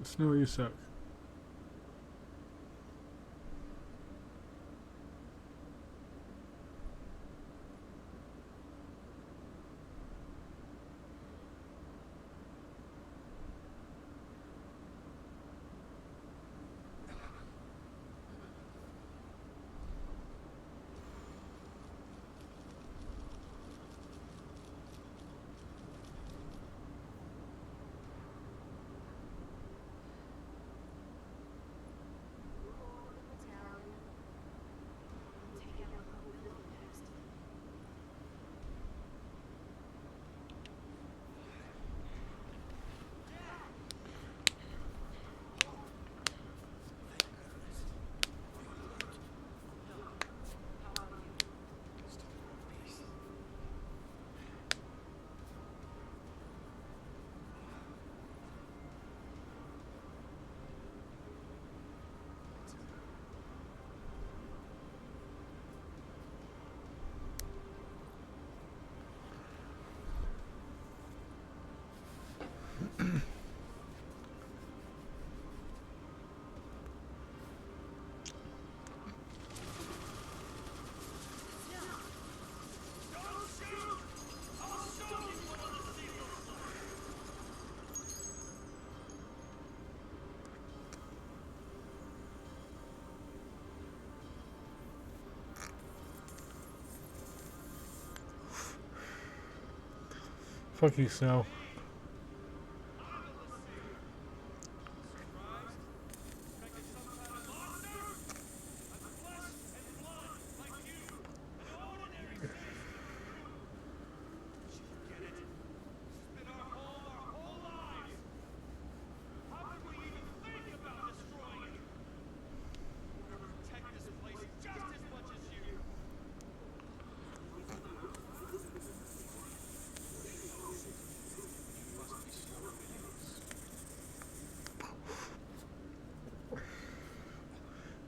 Snowy, you suck. Fuck you, Snow.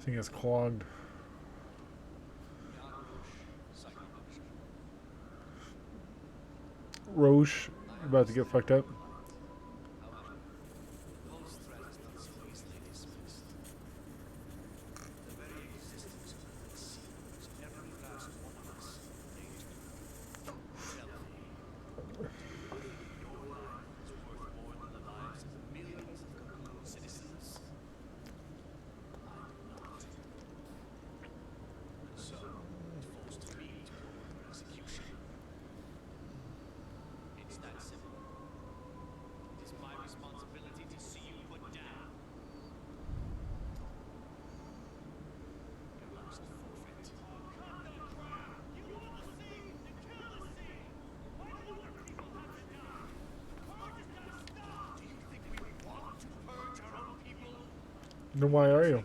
I think it's clogged. Roche about to get fucked up. Then why are you?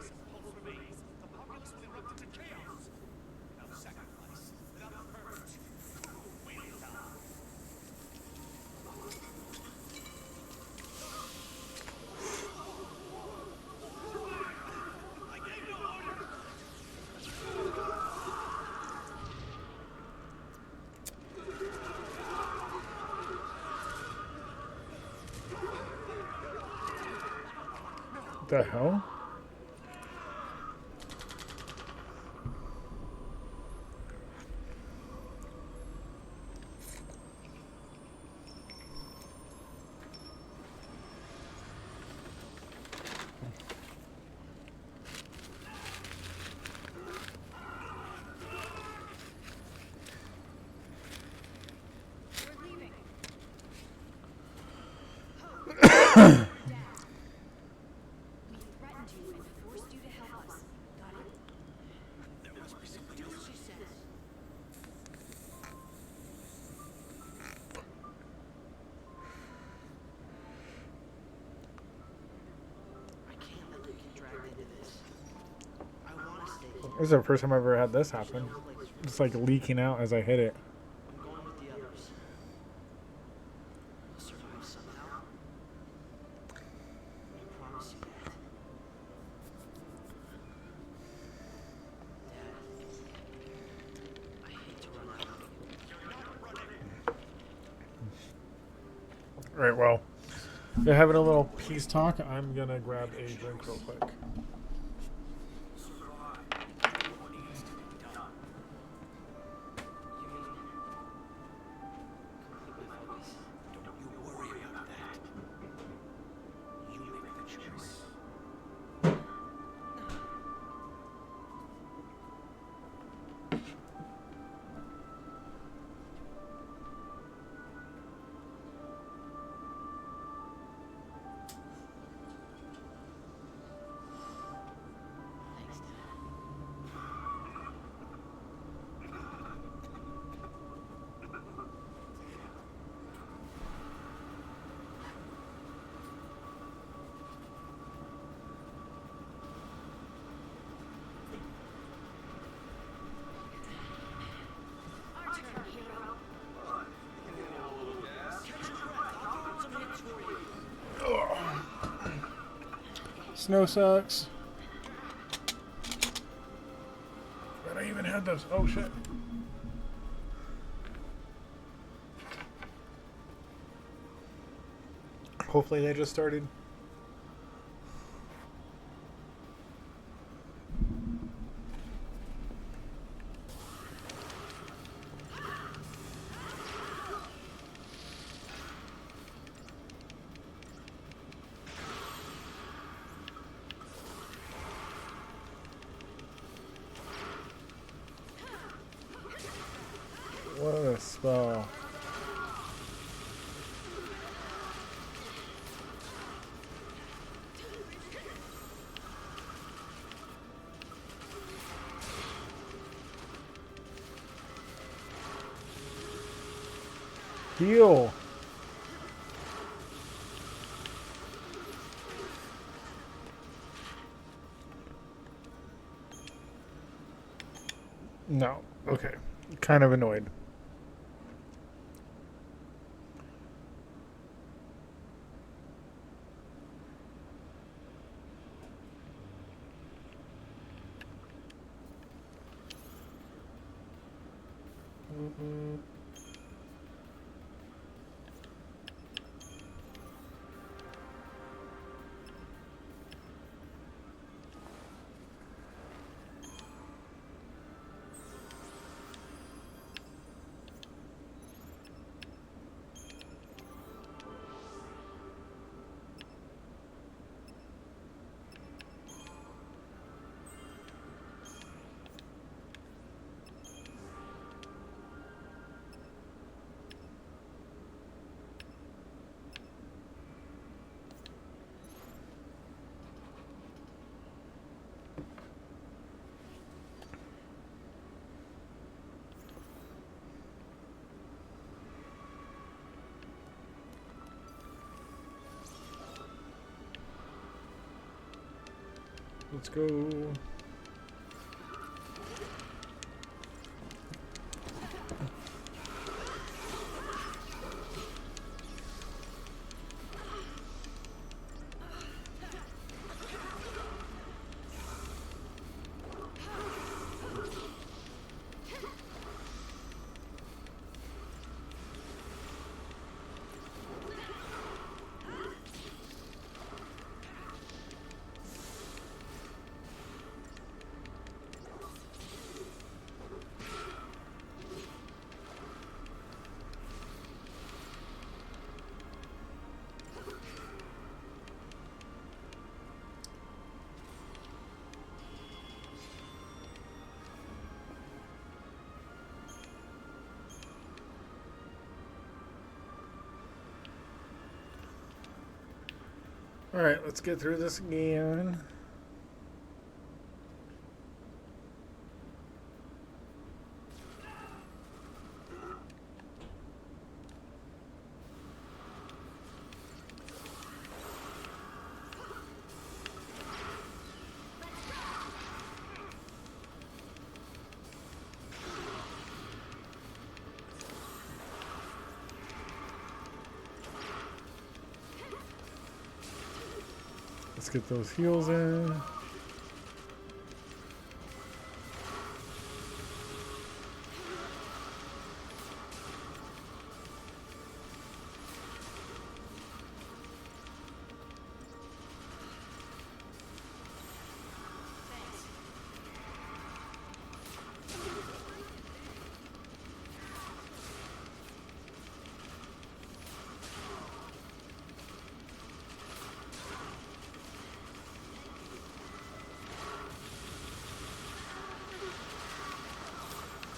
What the hell? This is the first time I've ever had this happen. It's like leaking out as I hit it. Right, well, They're having a little peace talk. I'm gonna grab a drink real quick. Snow sucks. And I even had those. Oh shit. Hopefully they just started. What a spell. Heal. No. Okay. Kind of annoyed. Let's go. Alright, let's get through this again. Let's get those heals in.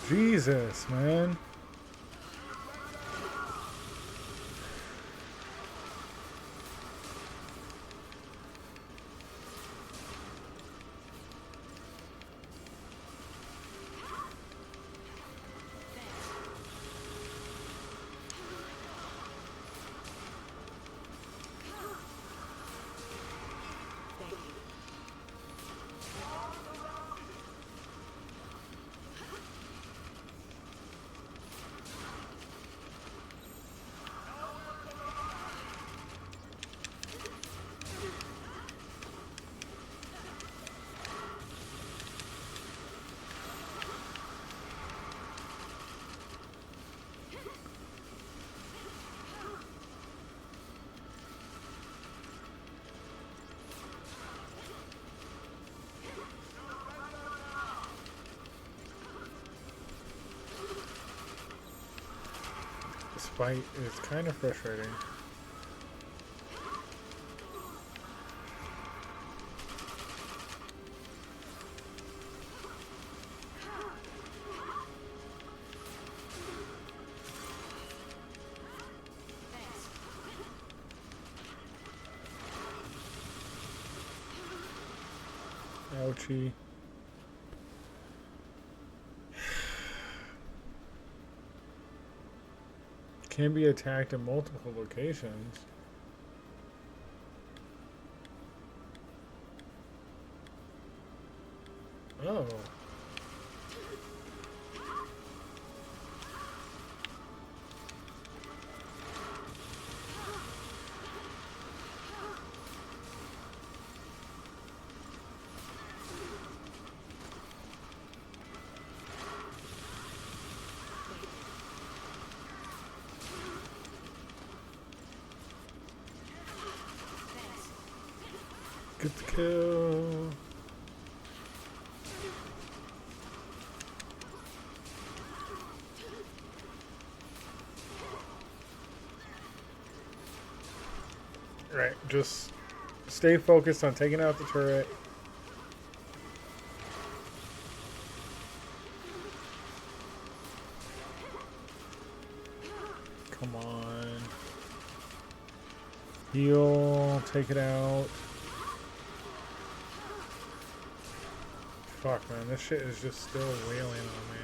Jesus, man. This fight is kind of frustrating. Ouchie. Can be attacked in multiple locations. Oh. Get the kill. Right, just stay focused on taking out the turret. Come on. Heal, take it out. Fuck, man, this shit is just still wailing on me.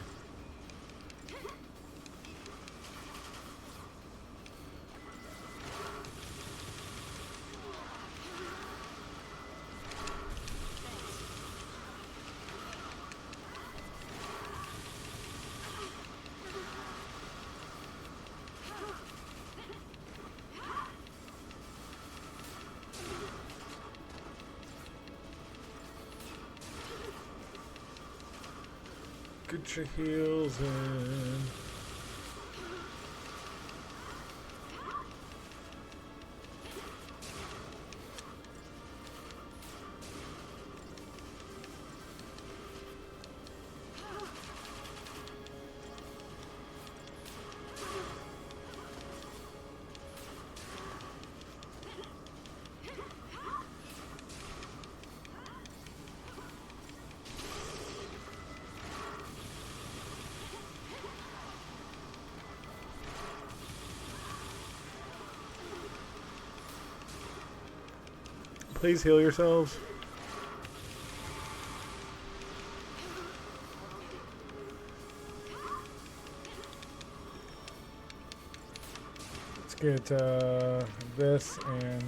Get your heels in. Please heal yourselves. Let's get this and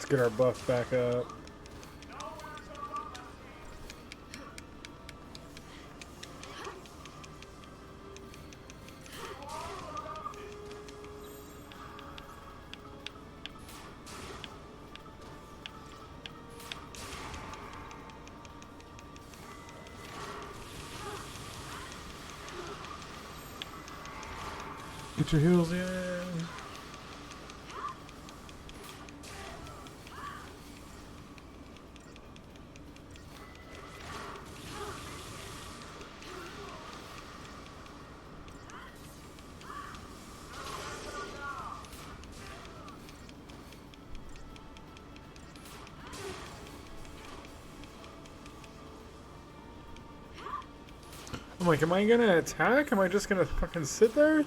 get our buff back up. Get your heels in. I'm like, am I gonna attack? Am I just gonna fucking sit there?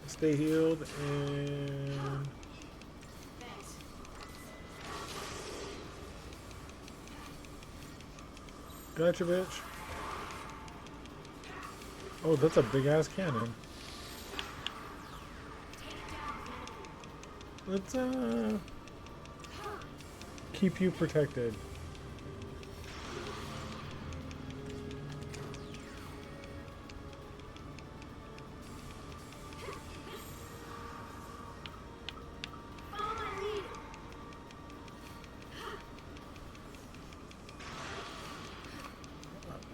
Stay healed and gotcha, bitch. Oh, that's a big ass cannon. Let's keep you protected.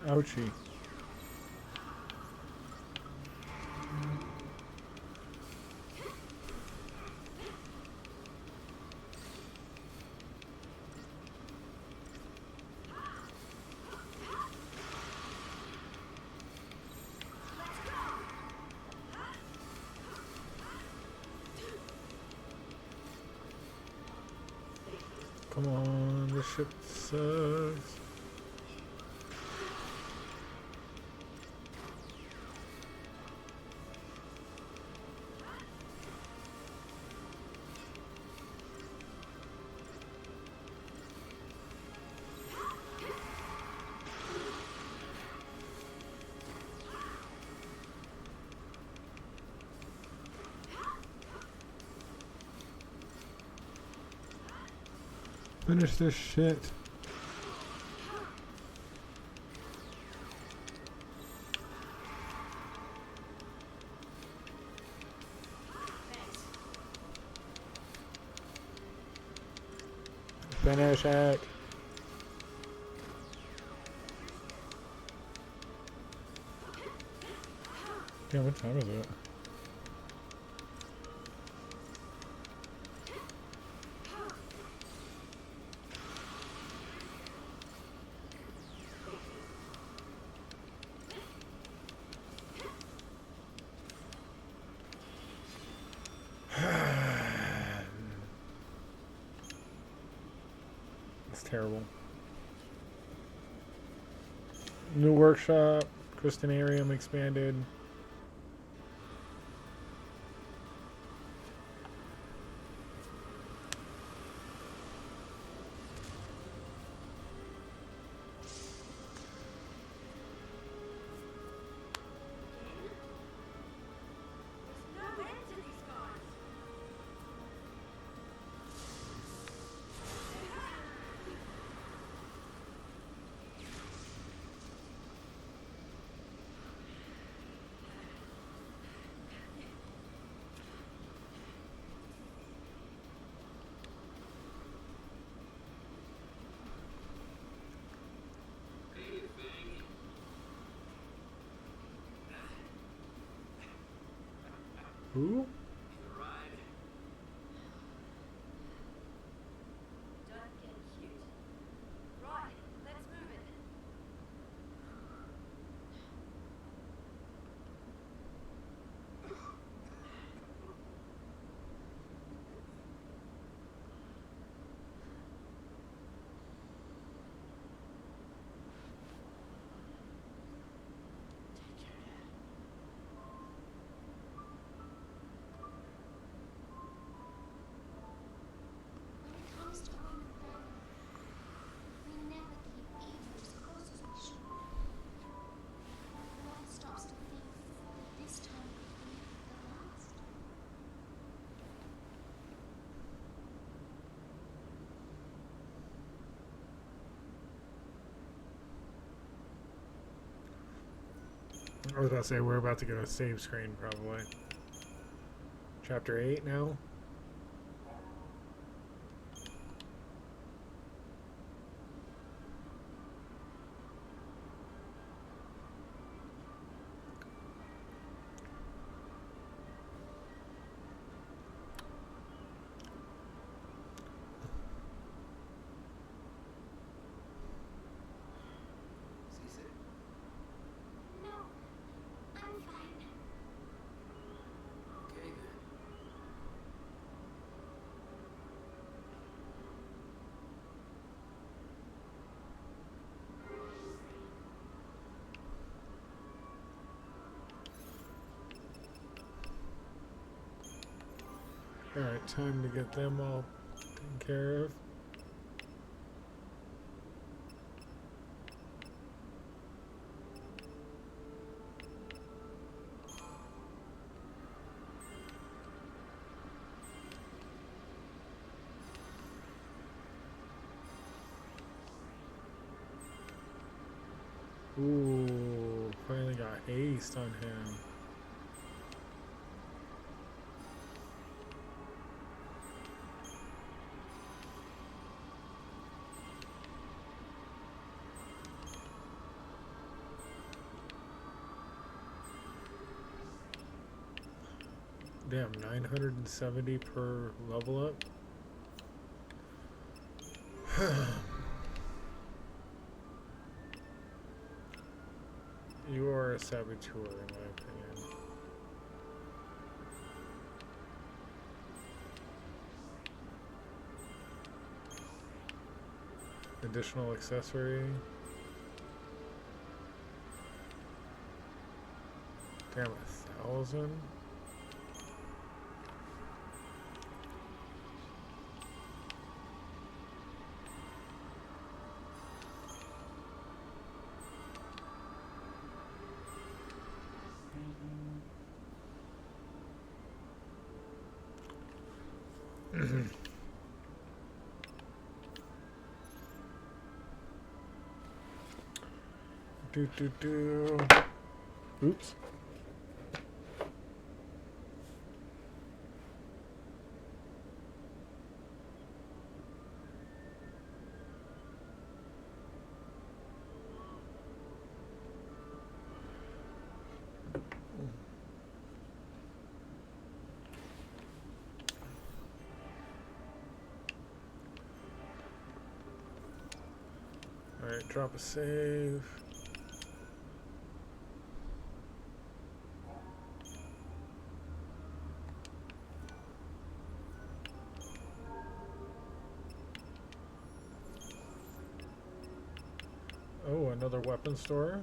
Ouchie. Come on, this ship sucks. Finish this shit. Finish it. Damn, what time is it? Terrible. New workshop, Crystalarium expanded. Who? I was about to say, we're about to get a save screen, probably. Chapter 8 now? Alright, time to get them all taken care of. Ooh, finally got aced on him. Damn, 970 per level up. You are a saboteur, in my opinion. Additional accessory. Damn, 1,000. Do. Oops. Alright, drop a save. Oh, another weapon store.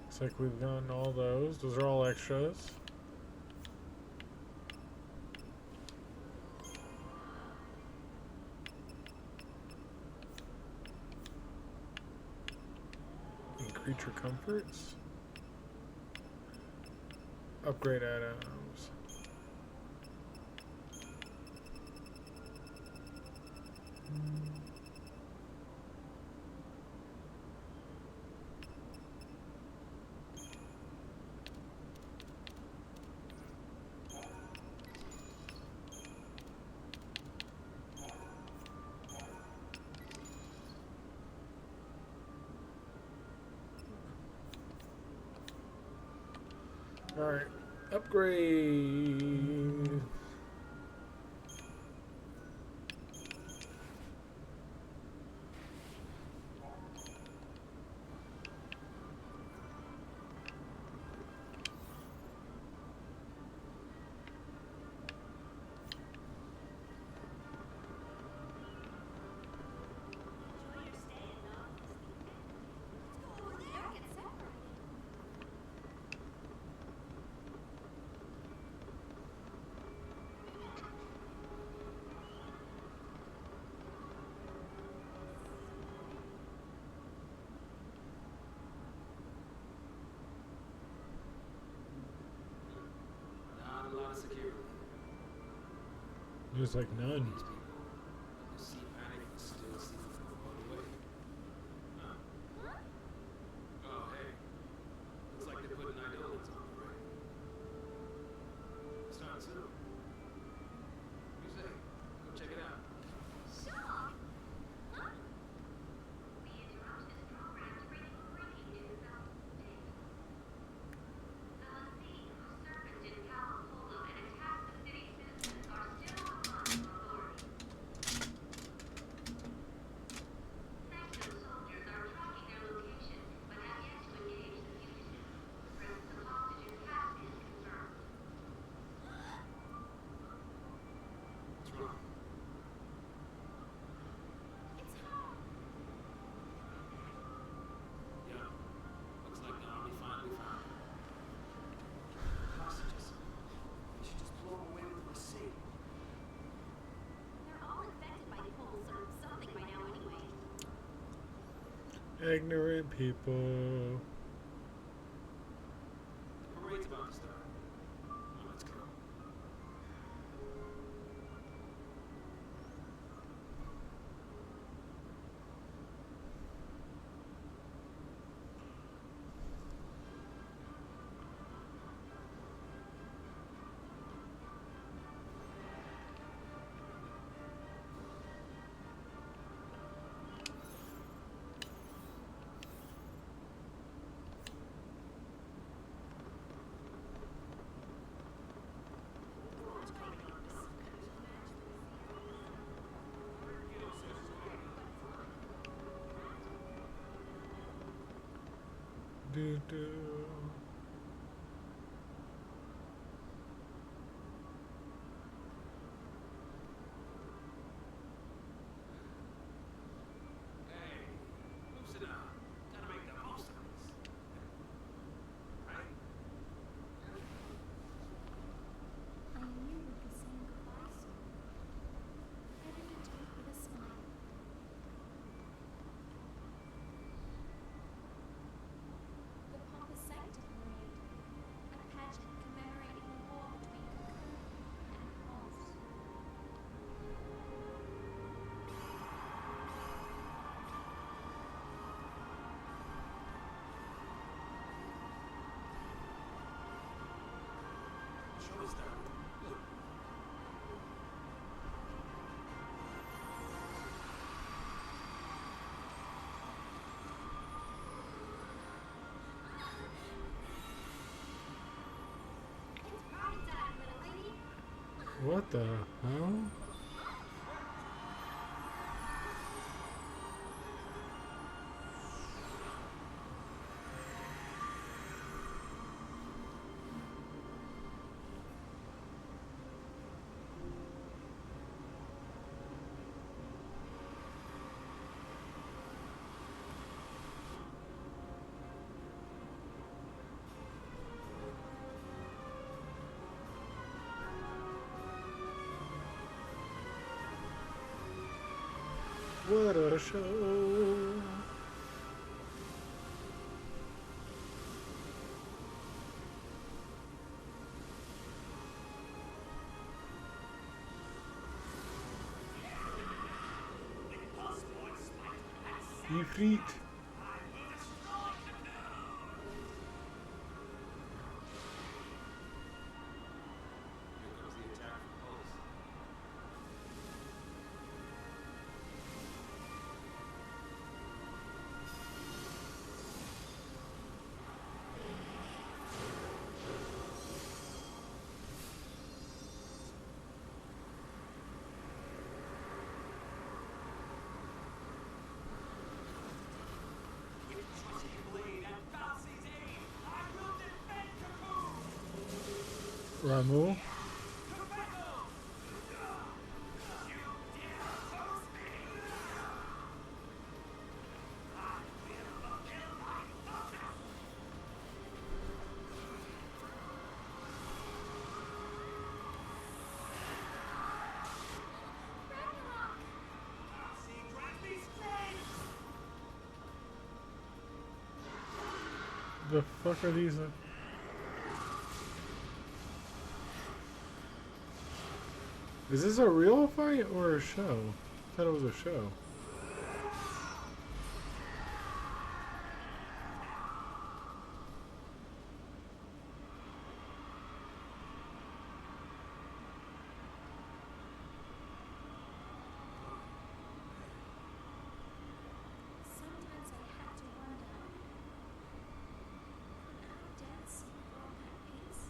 Looks like we've gotten all those. Those are all extras. And creature comforts. Upgrade items. Alright, upgrade. There's like none. Ignorant people. Parade's about to start. Let's go. Do do. Hey, loosen up. Gotta make the most of this. Right? I knew we'd be saying goodbye soon. Headed into it with a smile. The pomp is Sanctum Parade, a pageant commemorating the war between McComb and Karl. Show us that. Look. It's party time, little lady. What the hell? What a show! You feet. Here comes the attack from Pulse. With trusty blade and Falsey's aid, I will defend Cocoon! Ramu. Tobacco! You dare oppose me! I will fulfill my office! Falsey, grant me strength! The fuck are these? Is this a real fight or a show? I thought it was a show. Sometimes I had to wonder, could our dance brought that peace?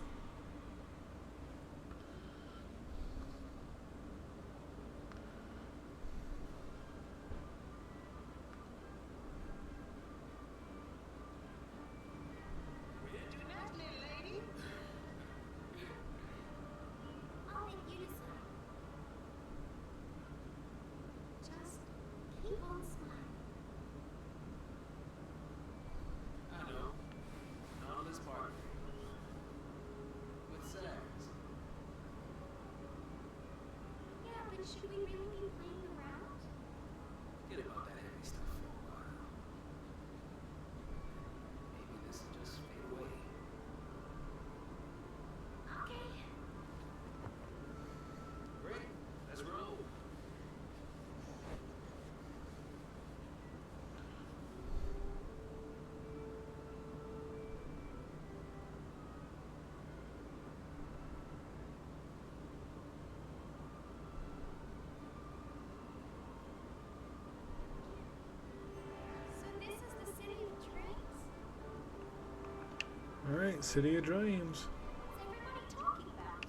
Alright, City of Dreams. What's everybody talking about?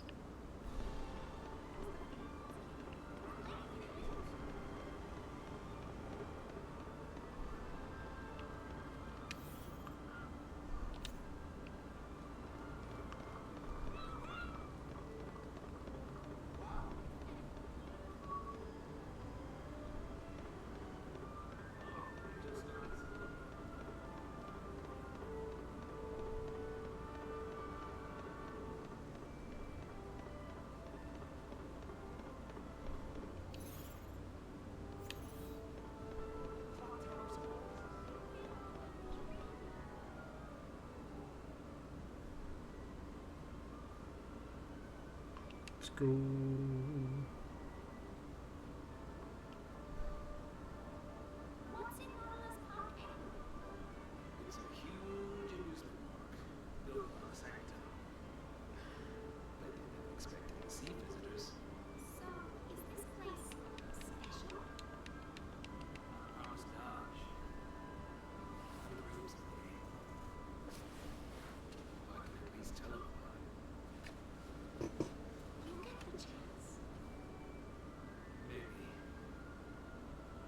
Let's go. What's in Marla's Park anyway? It's a huge amusement park built on a sanctum. But they never expected to see visitors. So, is this place special? Promise Dodge. I'm dreams away. If I can at least tell them about it. You get the chance. Maybe.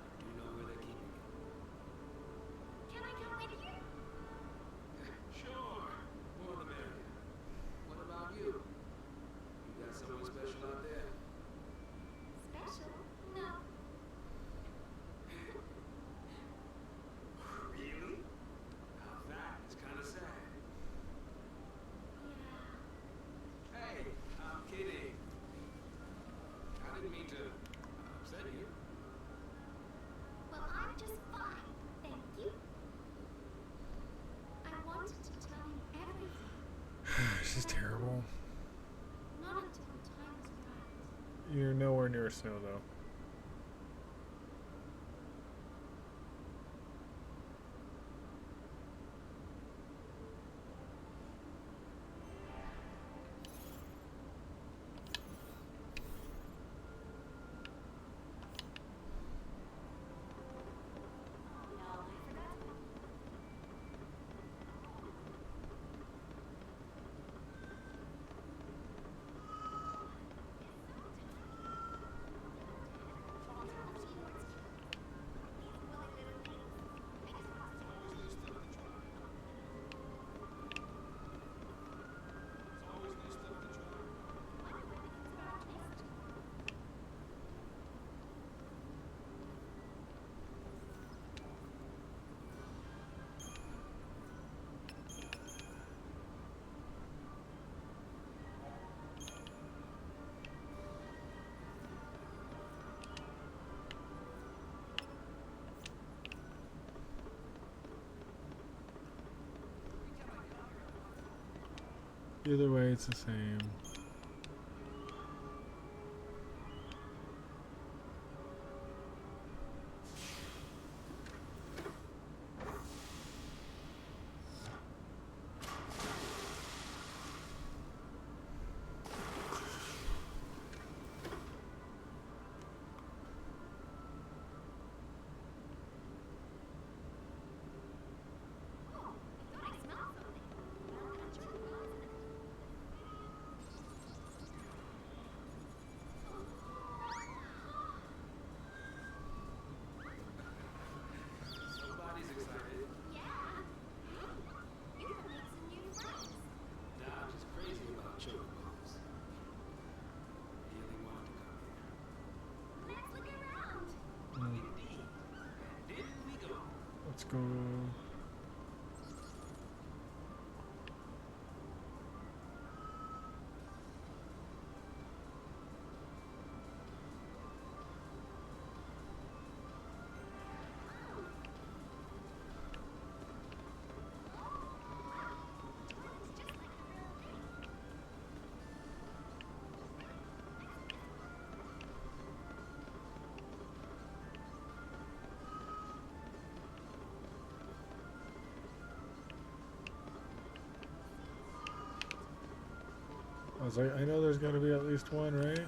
I do know where they're keeping it. Can I come with you? Sure. More the merrier. What about you? You got someone special out there? Special? No. Really? Now that is kind of sad. Yeah. Hey, I'm kidding. I didn't mean to upset you. Well, I'm just fine, thank you. I wanted to tell you everything. She's terrible. Not until the time was right. You're nowhere near Snow, though. No, I forgot. Either way, it's the same. Oh, I thought I smelled something. Well, I'm sure it was. Somebody's excited. Yeah. You can make some new friends. Dodge is crazy about chocobos. Really wanted to come here. Let's look around. Indeed. And in we go. Let's go. It's just like the real thing. I was like, I know there's got to be at least one, right?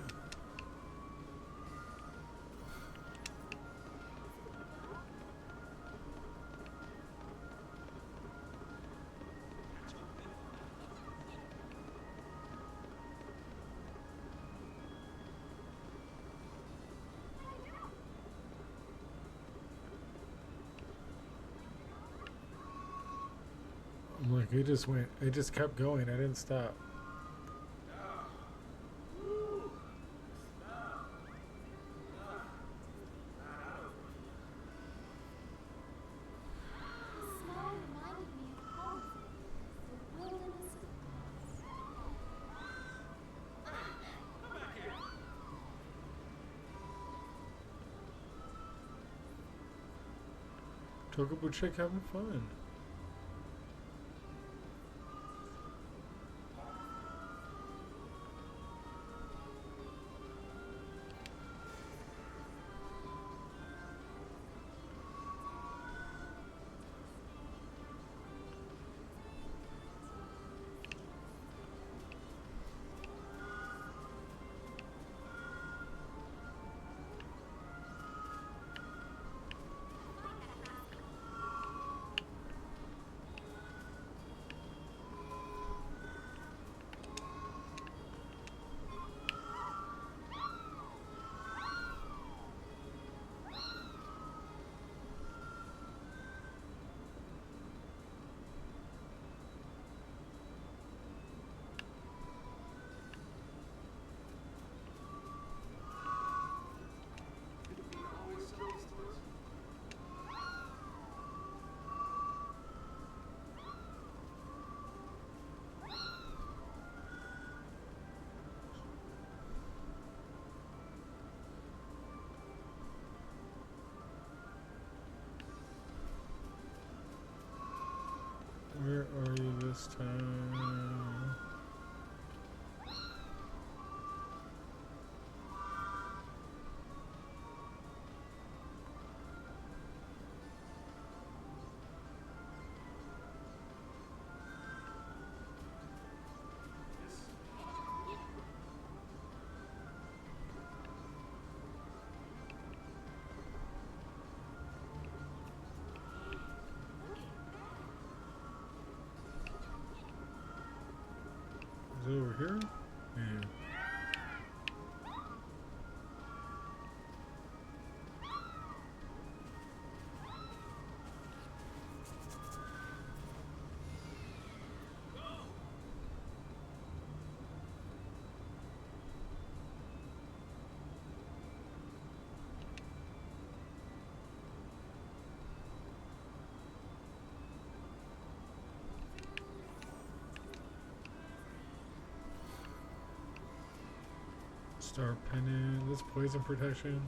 Look, it just went. It just kept going. I didn't stop. The smell reminded me of home, the wilderness of Tokubu chick having fun. Where are you this time? Is it over here? Yeah. Star pennant. This poison protection.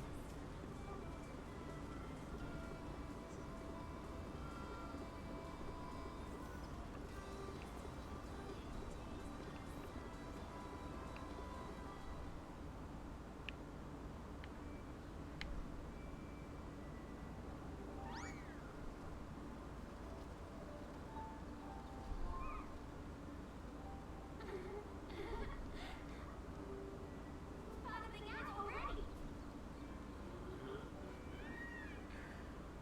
Found a out already.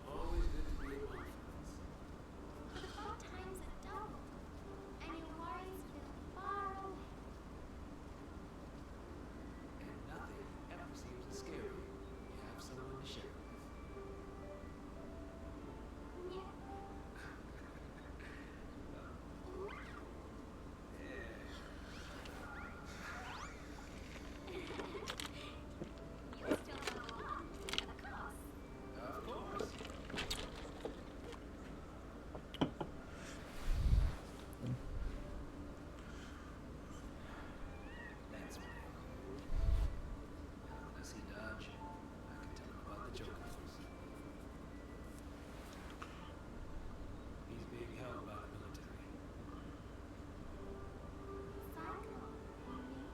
Always good to be among friends. The fun times are doubled, and your worries feel far away. And nothing ever seems to scare you. You have someone to share with. Yeah. You still know of course. Of course. That's my uncle. When I see Dodge, I can tell him about the Jokers. He's being held by the military. Psycho, you mean?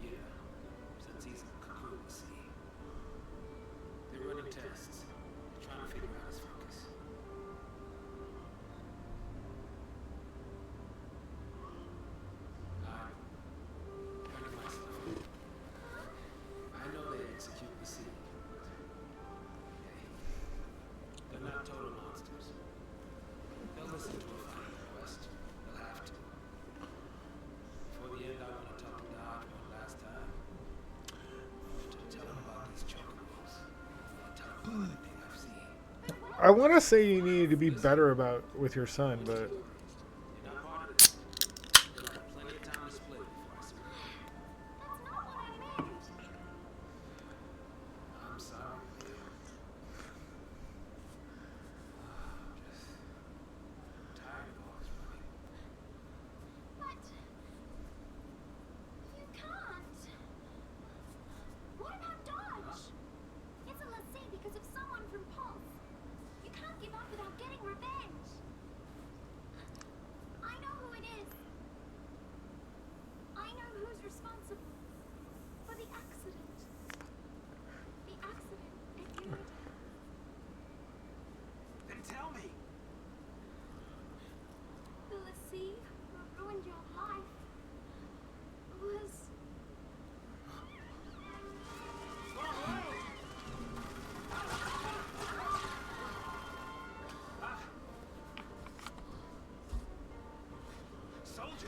Yeah, since he's in Cocoon Sea. They're running tests. They're trying to figure out his focus. I'm turning myself in. I know they execute the sea, but hey, they're not total monsters. They'll listen to a final request. They'll have to. Before the end, I want to talk to Dodge one last time. To tell him about these chocobos. And tell him about everything I've seen. I want to say you needed to be better about with your son, but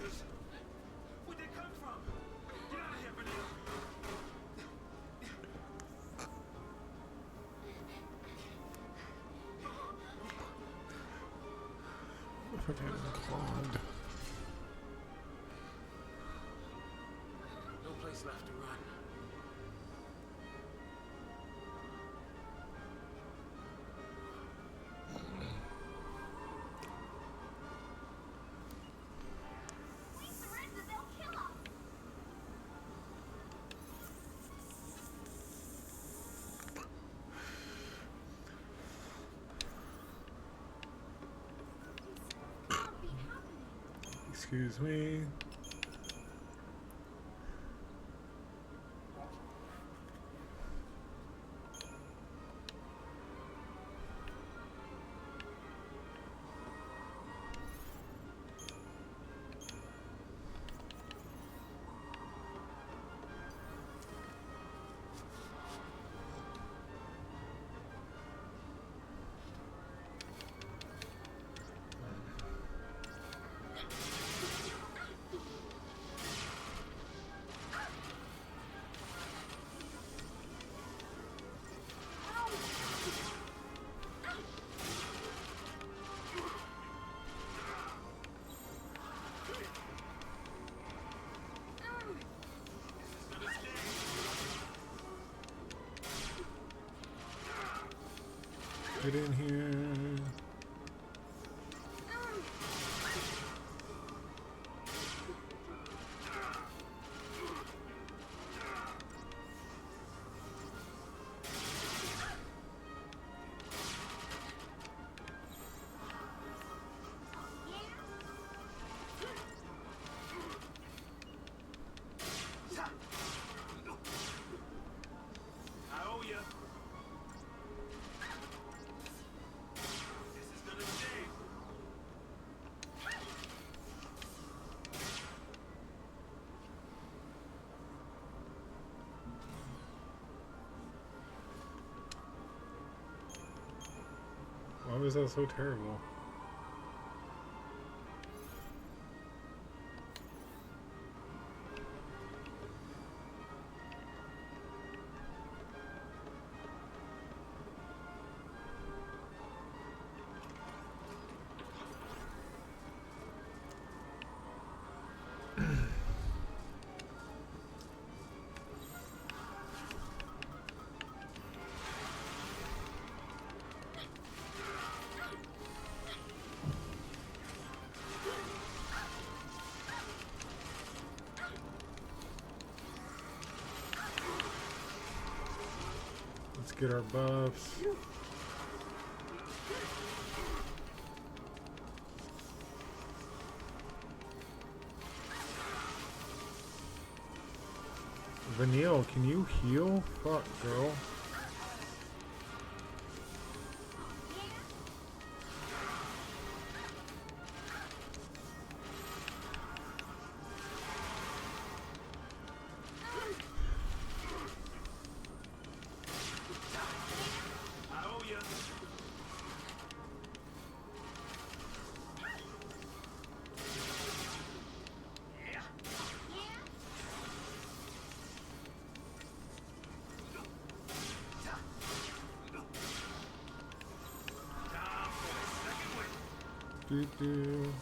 monsters! Where'd they come from? Get out of here, Vanille! Fucking clogged. No place left to run. We surrender, they'll kill us. This can't be happening. Excuse me. Get in here. I owe ya. This is gonna sting. Why was that so terrible? Let's get our buffs. Vanille, can you heal? Fuck, girl. I owe ya. Time for the second win. Doo-doo.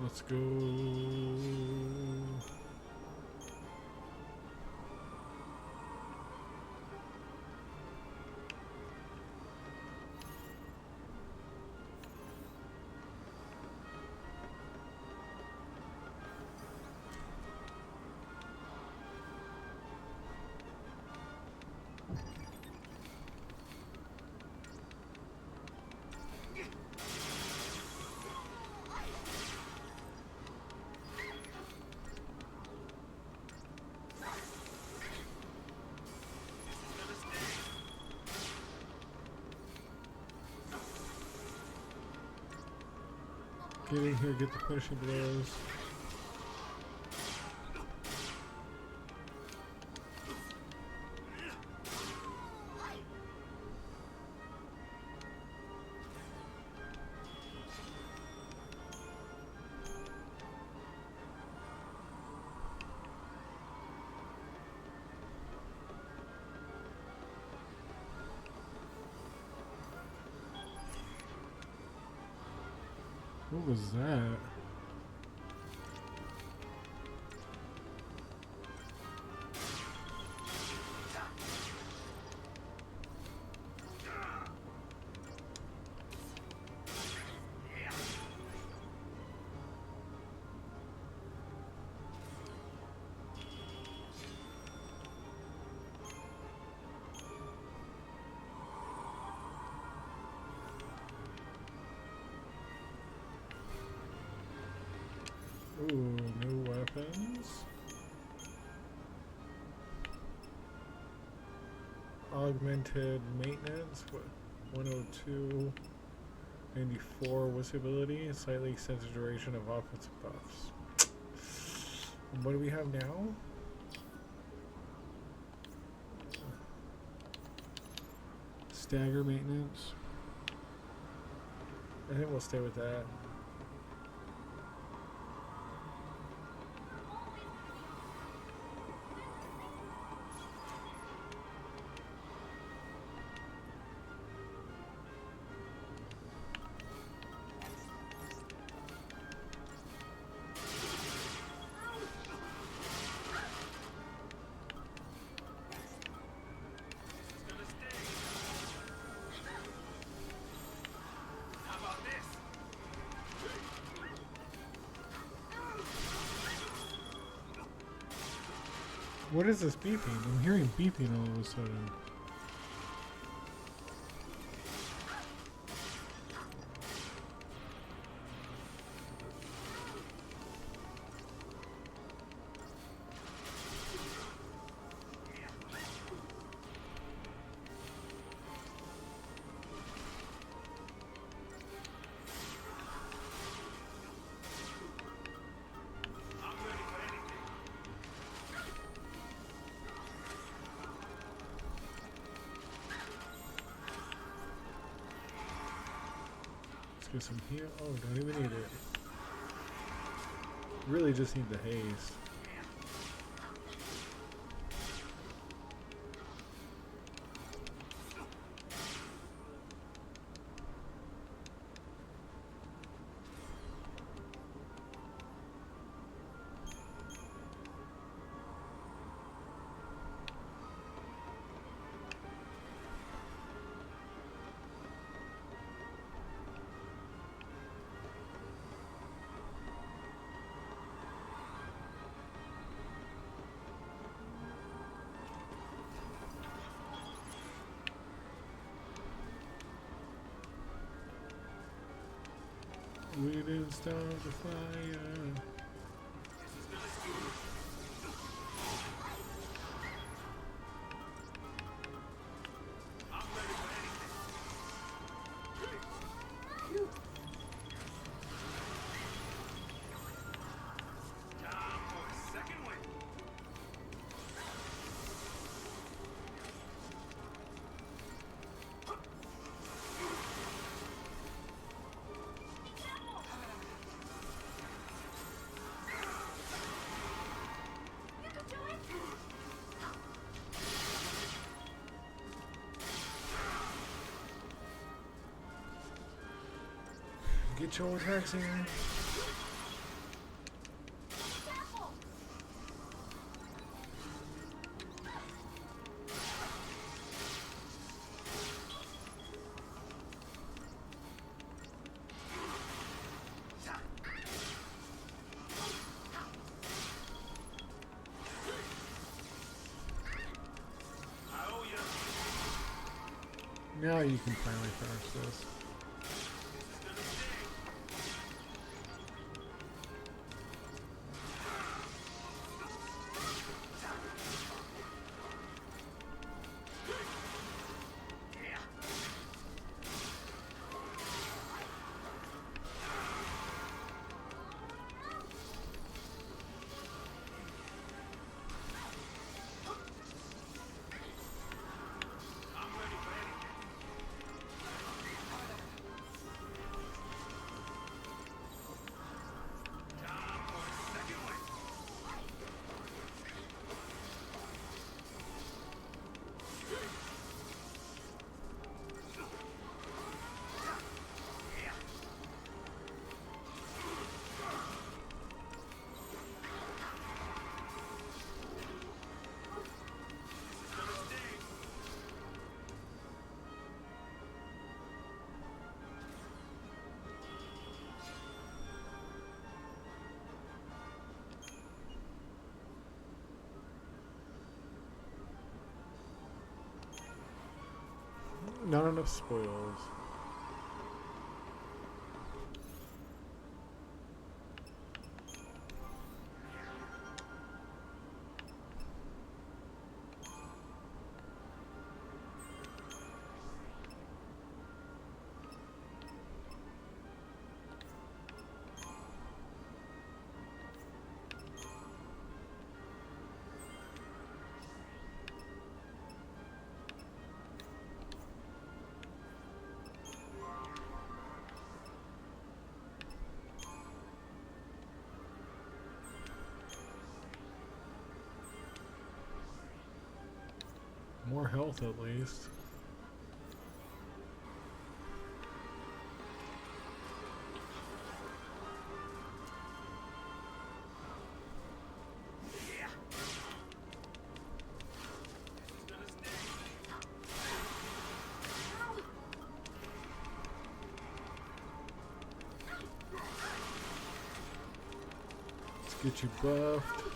Let's go. Get in here, get the finishing blows. What was that? Ooh, new weapons. Augmented maintenance. What? 102. 94 whistlability. Slightly extended duration of offensive buffs. What do we have now? Stagger maintenance. I think we'll stay with that. What is this beeping? I'm hearing beeping all of a sudden. Get some heal. Oh, don't even need it. Really just need the haze. We didn't start the fire. Get your attacks in. Now you can finally finish this. Not enough spoils. More health at least. Let's get you buffed.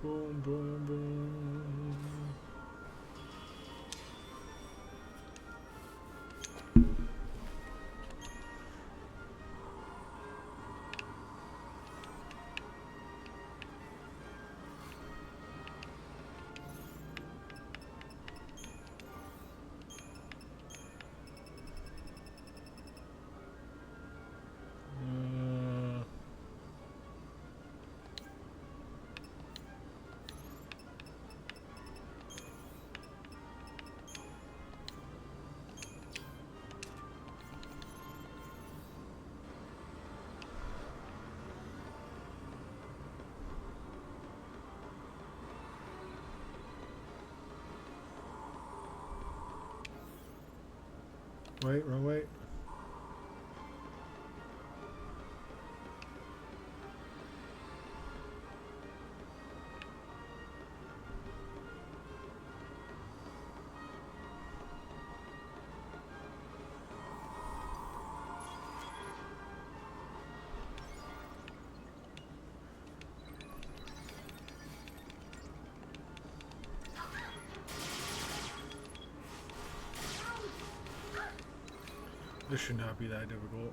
Boom, boom, boom. Wait, wrong way. This should not be that difficult.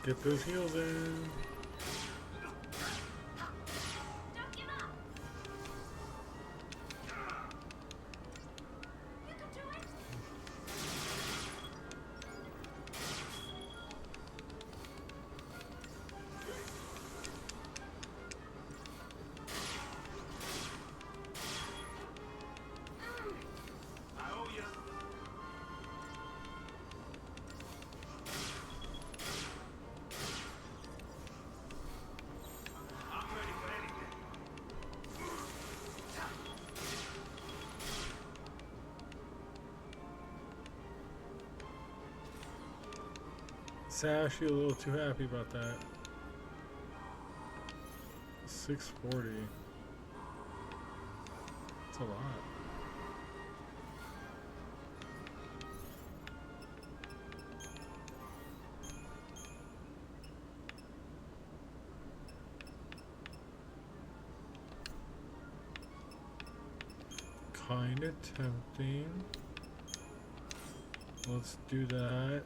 Get those heals in. Sash, you're a little too happy about that. 640. That's a lot. Kinda tempting. Let's do that.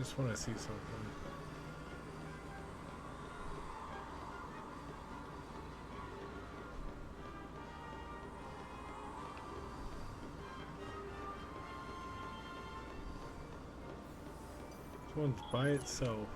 just want to see something. This one's by itself.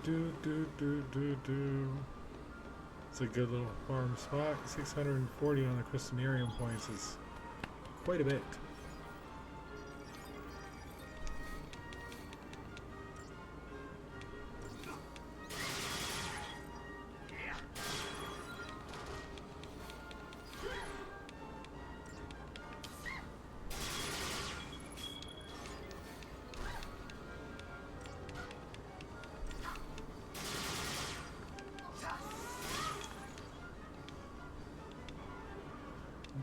Do. It's a good little farm spot. 640 on the Crystalarium points is quite a bit.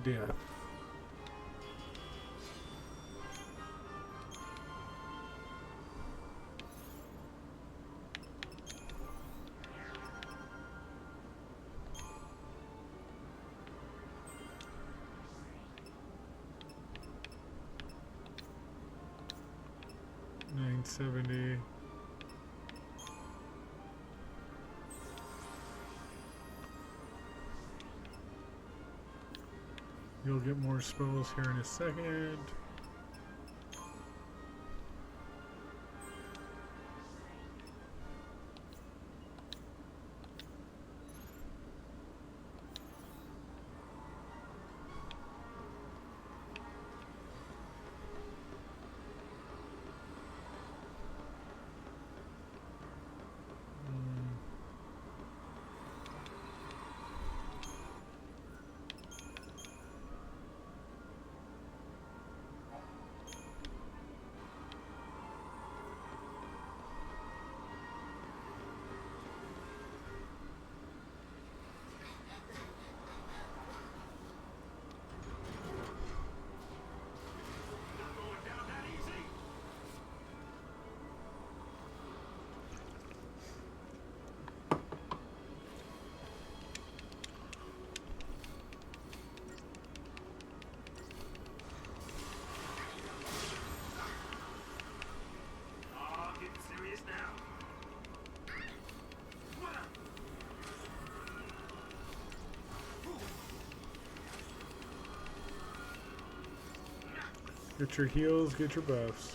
Yeah. $970. You'll get more spells here in a second. Get your heals, get your buffs.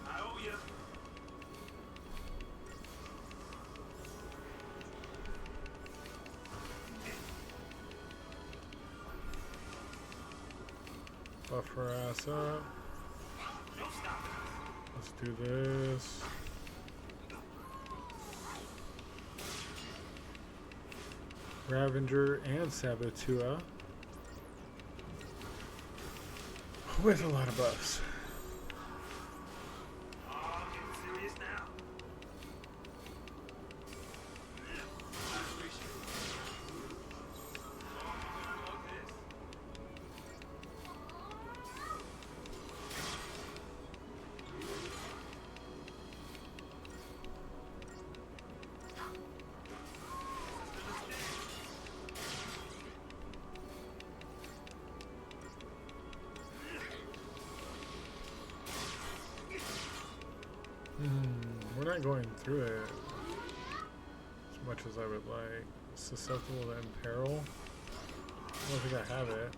I owe you. Buff her ass up. Let's do this. Ravager and Sabotua with a lot of buffs. We're not going through it as much as I would like. Susceptible to imperil. I don't think I have it.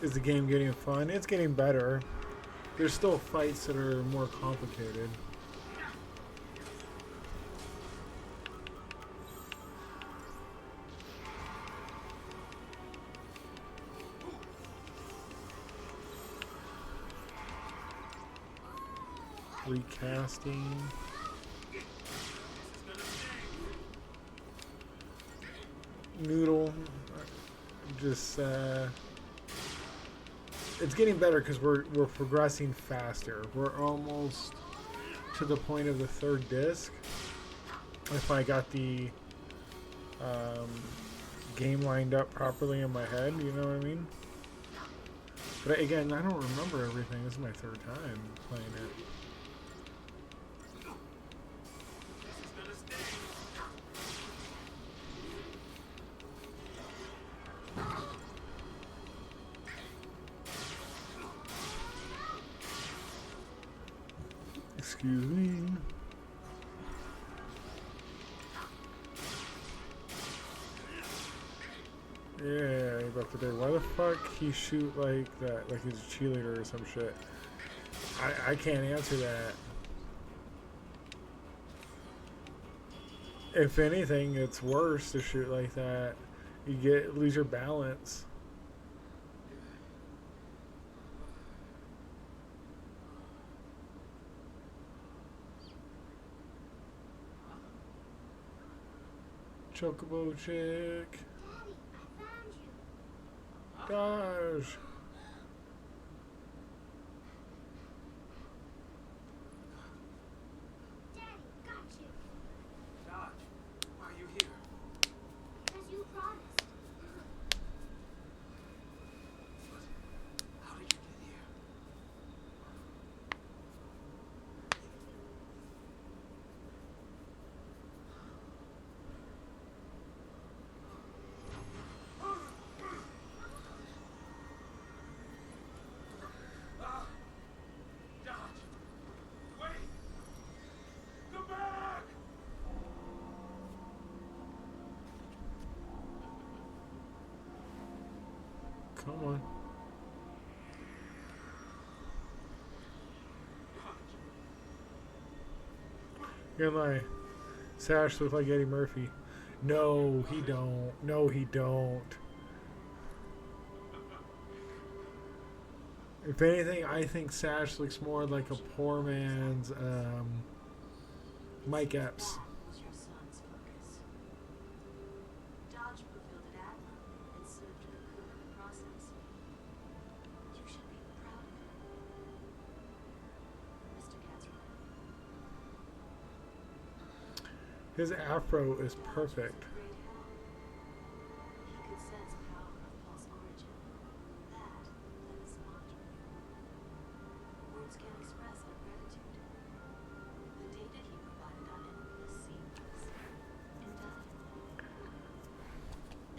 is the game getting fun? It's getting better. There's still fights that are more complicated. Recasting. Noodle. Just it's getting better because we're progressing faster. We're almost to the point of the third disc. If I got the game lined up properly in my head, you know what I mean? But again, I don't remember everything. This is my third time playing it. Excuse me. Yeah, about today. Why the fuck he shoot like that? Like he's a cheerleader or some shit. I can't answer that. If anything, it's worse to shoot like that. You lose your balance. Chocobo chick. Daddy, I found you. Gosh. Daddy, got you. Dodge, why are you here? As you promised. How did you get here? Dodge! Wait! Come back! Come on. You're gonna lie. Sash looks like Eddie Murphy. No, he don't. No, he don't. If anything, I think Sash looks more like a poor man's Mike Epps. Was your son's focus. Dodge fulfilled it admirably and served the coup in the process. You should be proud of him. Mr. Catsroy. His afro is perfect. Great help. He could sense power of pulse origin. That led us after you. Words can't express our gratitude. The data he provided on endless seamless, invaluable.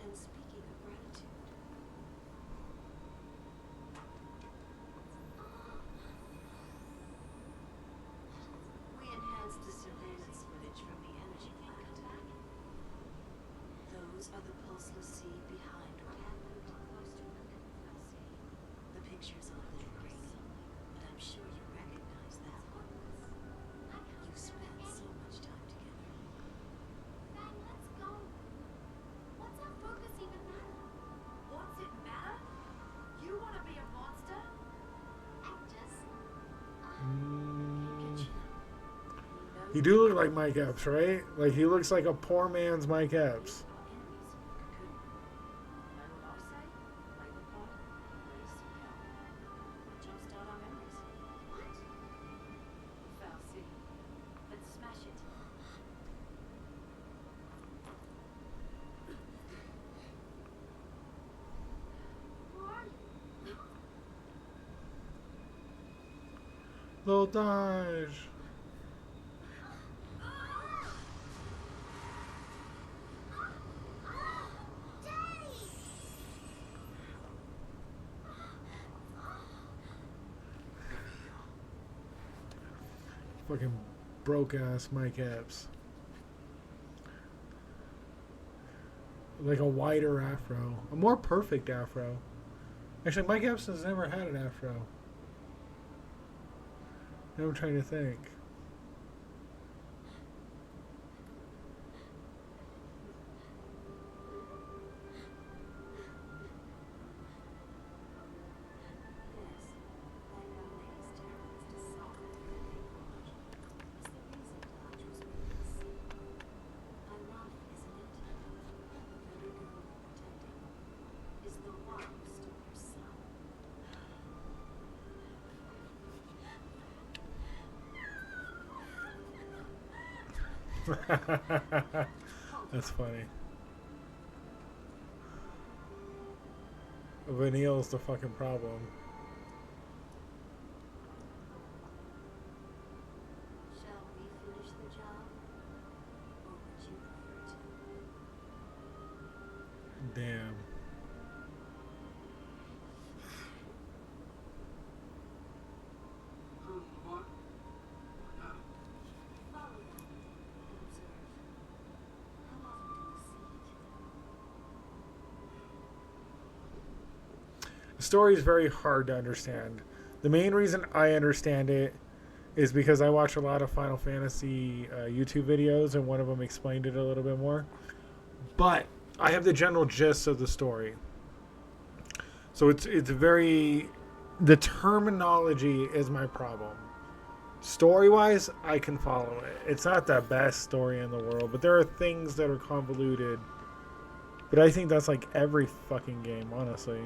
And speaking of gratitude, we enhanced the surveillance footage from the energy plant. Those are the pulseless seed behind what happened. The picture's a little grainy, but I'm sure you recognize that one. You spent so much time together. Fang, let's go. What's our focus even matter? What's it matter? You want to be a monster? I just... You do look like Mike Epps, right? Like he looks like a poor man's Mike Epps. Jumpstart our memories. What? Foul city. Let's smash it. Who are you? Little Dodge. Fucking broke ass Mike Epps. Like a wider afro. A more perfect afro. Actually, Mike Epson's never had an afro. Now I'm trying to think. This, like our latest terrorist assault at Residenthiphop, is the reason Dodge was made to see. Ironic, isn't it? The very girl you're protecting is the one who stole your son. That's funny. Vanille's the fucking problem. Shall we finish the job? Or would you prefer to? Damn. Follow that and observe. How often do we see each other? The story is very hard to understand. The main reason I understand it is because I watch a lot of Final Fantasy YouTube videos, and one of them explained it a little bit more. But I have the general gist of the story. So it's very... The terminology is my problem. Story-wise, I can follow it. It's not the best story in the world, but there are things that are convoluted. But I think that's like every fucking game, honestly.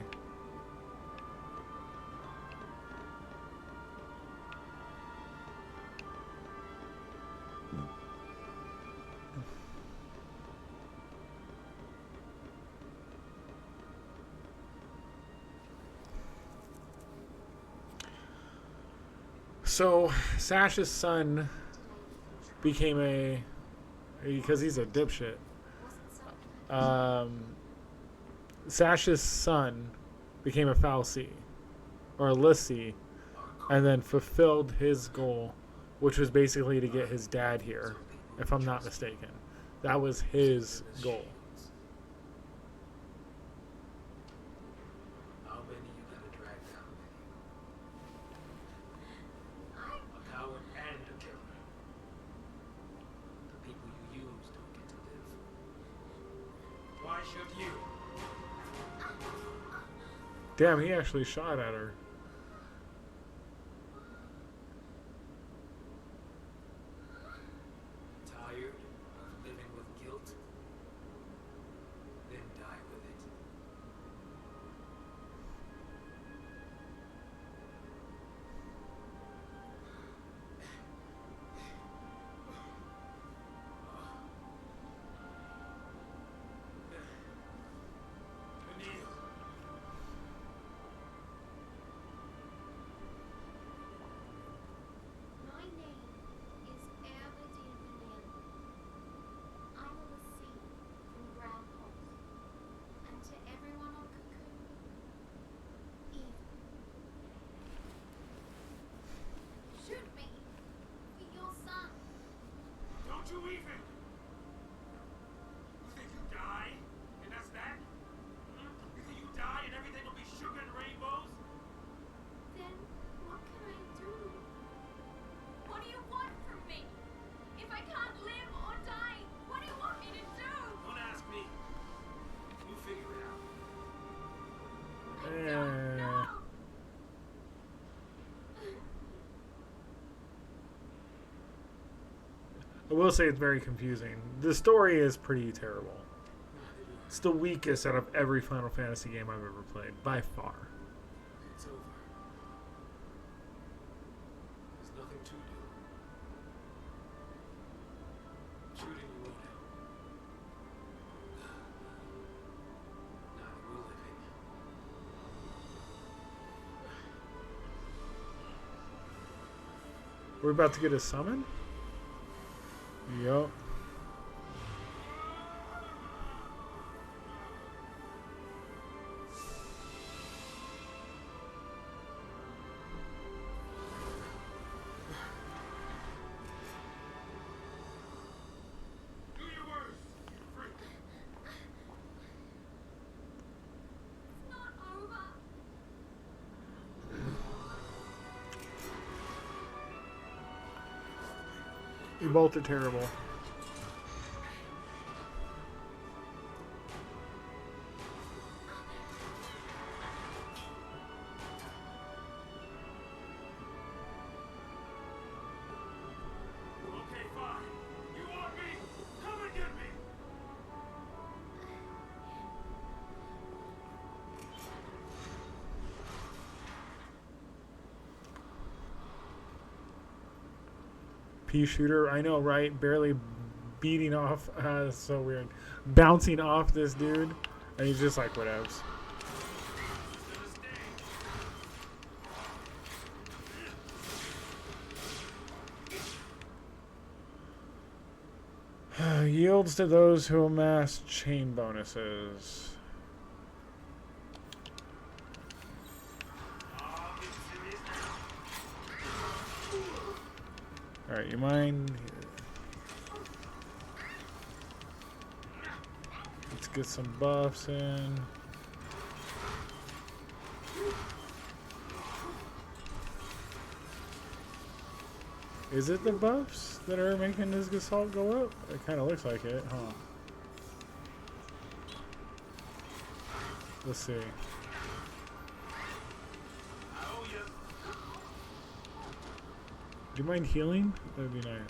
So, Sash's son became a... Because he's a dipshit. Sash's son became a fal'Cie, or a l'Cie, and then fulfilled his goal, which was basically to get his dad here, if I'm not mistaken. That was his goal. How many you gotta drag down, Vanille? A coward and a killer. The people you use don't get to live. Why should you? Damn, he actually shot at her. Tired of living with guilt? Then die with it. Vanille. My name is Residenthiphop. I'm a l'Cie from Ground Pulse. And to everyone on Cocoon, evil. Shoot me for your son. Don't you even! You think you die, and that's that? Hmm? You think you die and everything will be sugar and rainbows? Then what can I do? What do you want from me? If I can't live or die, what do you want me to do? Don't ask me. You figure it out. I don't know. I will say it's very confusing. The story is pretty terrible. It's the weakest out of every Final Fantasy game I've ever played, by far. It's over. There's nothing to do. Shooting you won't help. Now that we're living. We're about to get a summon? Yup. Do your worst. Free. It's not over. You both are terrible. Okay, fine. You want me? Come and get me. Pea shooter, I know, right? Barely beating off. That's so weird. Bouncing off this dude, and he's just like, whatevs. Yields to those who amass chain bonuses. Alright, you mind? Let's get some buffs in. Is it the buffs that are making this assault go up? It kind of looks like it, huh? Let's see. Do you mind healing? That'd be nice.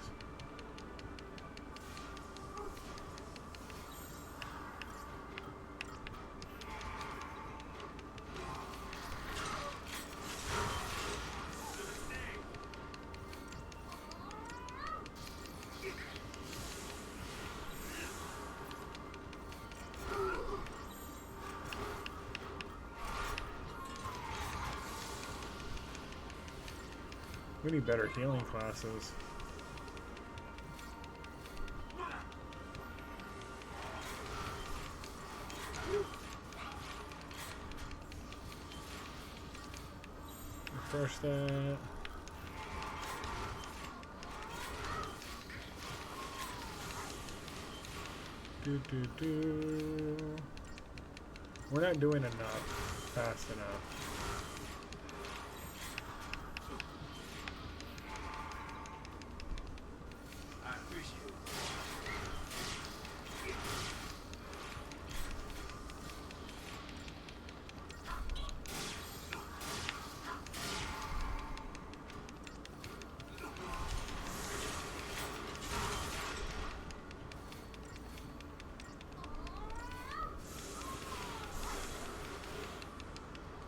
We need better healing classes. Refresh that. We're not doing enough fast enough.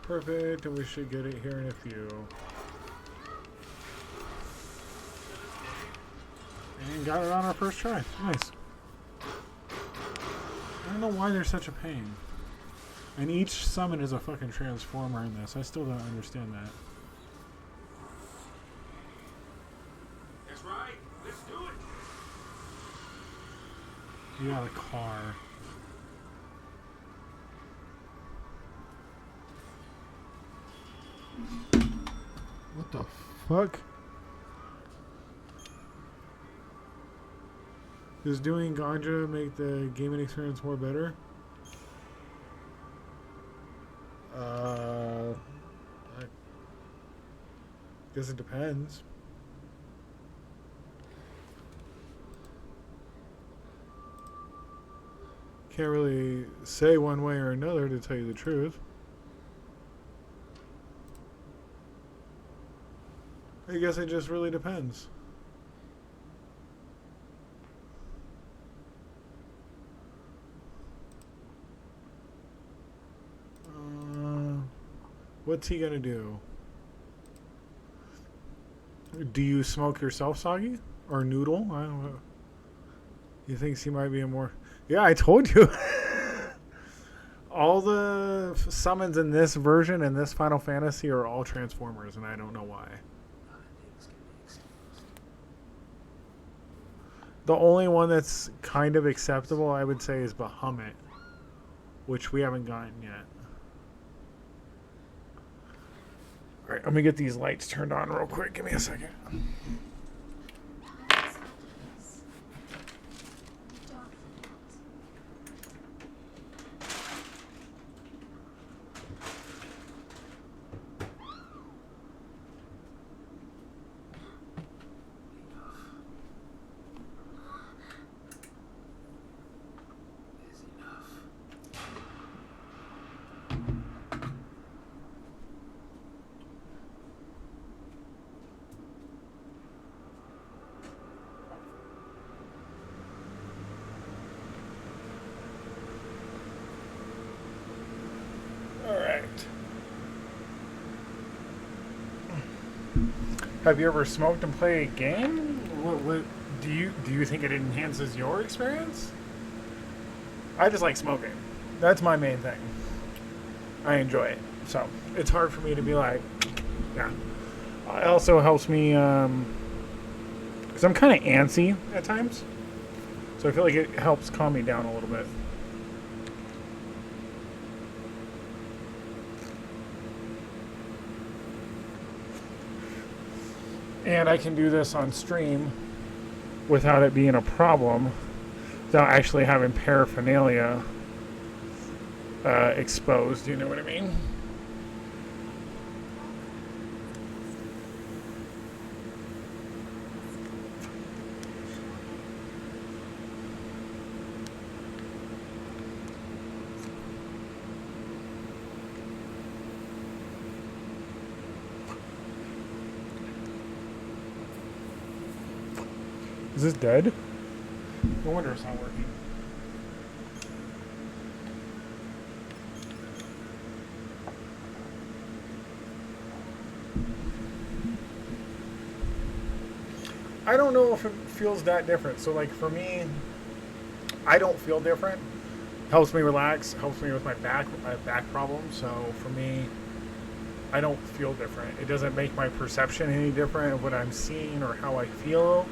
Perfect, and we should get it here in a few. And got it on our first try. Nice. I don't know why they're such a pain. And each summon is a fucking transformer in this. I still don't understand that. That's right. Let's do it. You got a car. What the fuck? Does doing ganja make the gaming experience more better? I guess it depends. Can't really say one way or another, to tell you the truth. I guess it just really depends. What's he gonna do? Do you smoke yourself, Soggy? Or Noodle? I don't know. He thinks he might be a more... Yeah, I told you. All the summons in this version and this Final Fantasy are all Transformers, and I don't know why. The only one that's kind of acceptable, I would say, is Bahamut, which we haven't gotten yet. Alright, I'm gonna get these lights turned on real quick. Give me a second. Have you ever smoked and played a game? What do you think it enhances your experience? I just like smoking. That's my main thing. I enjoy it. So it's hard for me to be like, yeah. It also helps me because I'm kind of antsy at times. So I feel like it helps calm me down a little bit. And I can do this on stream without it being a problem, without actually having paraphernalia exposed. You know what I mean? Is this dead? No wonder it's not working. I don't know if it feels that different. So like for me, I don't feel different. Helps me relax, helps me with my back. I have back problems, so for me, I don't feel different. It doesn't make my perception any different of what I'm seeing or how I feel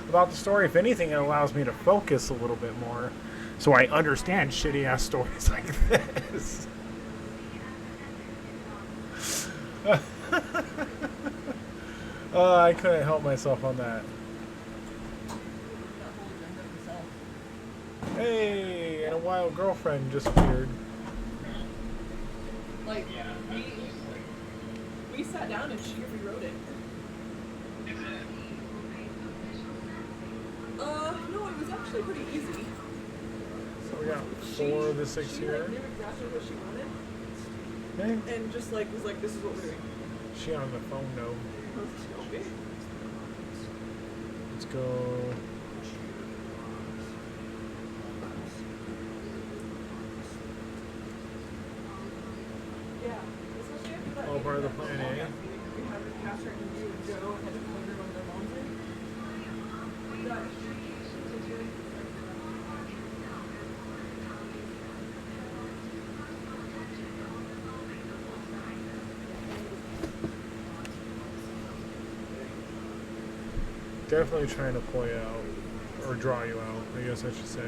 about the story. If anything, it allows me to focus a little bit more so I understand shitty ass stories like this. I couldn't help myself on that. Hey, and a wild girlfriend just appeared. Like, we sat down and she rewrote it. No, it was actually pretty easy. So we got 4 of the 6 She here. like, knew exactly what she wanted, Hey, and just like was like, this is what we're doing. she on the phone though. Okay. Let's go. Yeah, especially after that. All part of the plan, eh? We had to capture and you and Joe and had to put her on their moms in. That Definitely trying to pull you out, or draw you out, I guess I should say.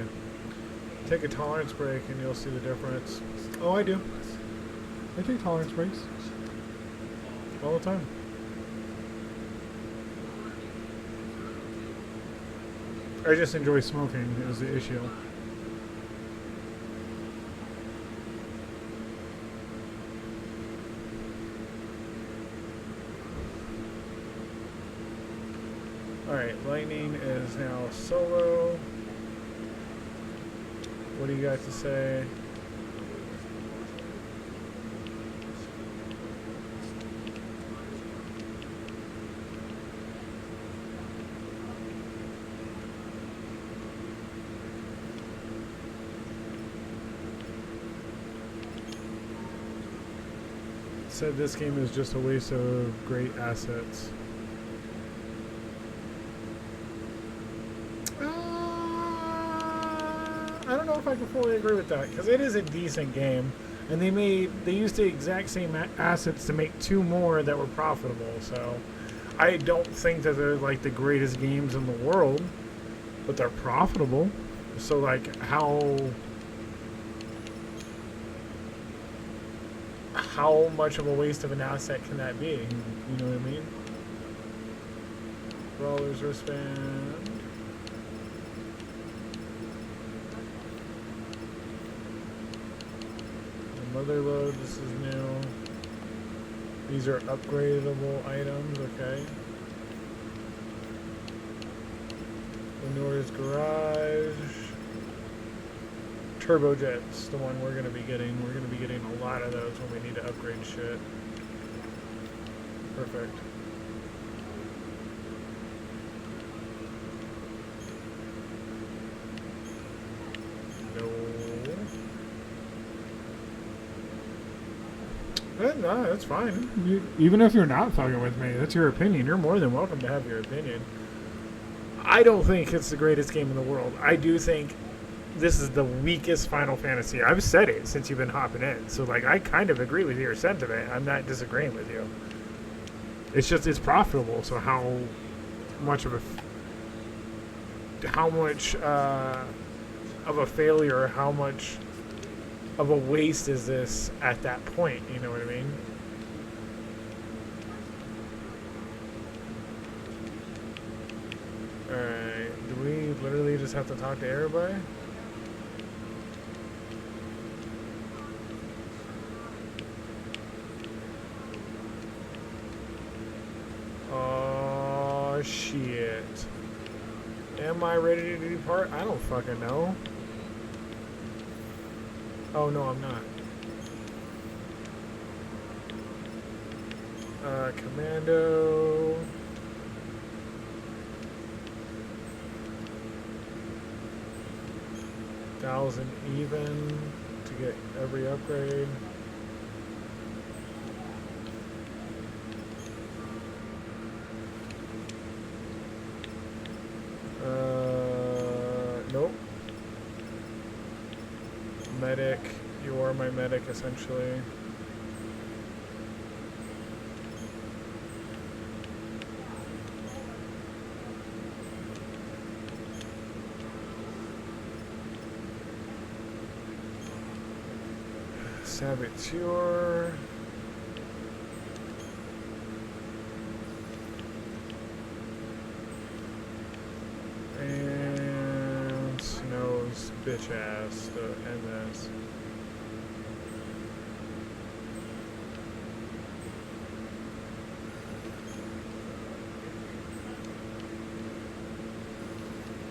Take a tolerance break and you'll see the difference. Oh, I do. I take tolerance breaks. All the time. I just enjoy smoking is the issue. Alright, Lightning is now solo. What do you got to say? Said this game is just a waste of great assets. I don't know if I can fully agree with that, because it is a decent game, and they used the exact same assets to make 2 more that were profitable. So I don't think that they're like the greatest games in the world, but they're profitable. So like how much of a waste of an asset can that be? You know what I mean? Brawler's wristband. Mother load, this is new. These are upgradable items, okay. Lenore's Garage. Turbojet's the one we're going to be getting. We're going to be getting a lot of those when we need to upgrade shit. Perfect. No. No, that's fine. Even if you're not fucking with me, that's your opinion. You're more than welcome to have your opinion. I don't think it's the greatest game in the world. I do think this is the weakest Final Fantasy. I've said it since you've been hopping in. So, like, I kind of agree with your sentiment. I'm not disagreeing with you. It's just, it's profitable. So how much of a failure, how much of a waste is this at that point? You know what I mean? Alright, do we literally just have to talk to everybody? Oh shit. Am I ready to depart? I don't fucking know. Oh no, I'm not. Commando. $1,000 even to get every upgrade. Nope. Medic. You are my medic, essentially. Saboteur. And Snow's bitch ass, the MS.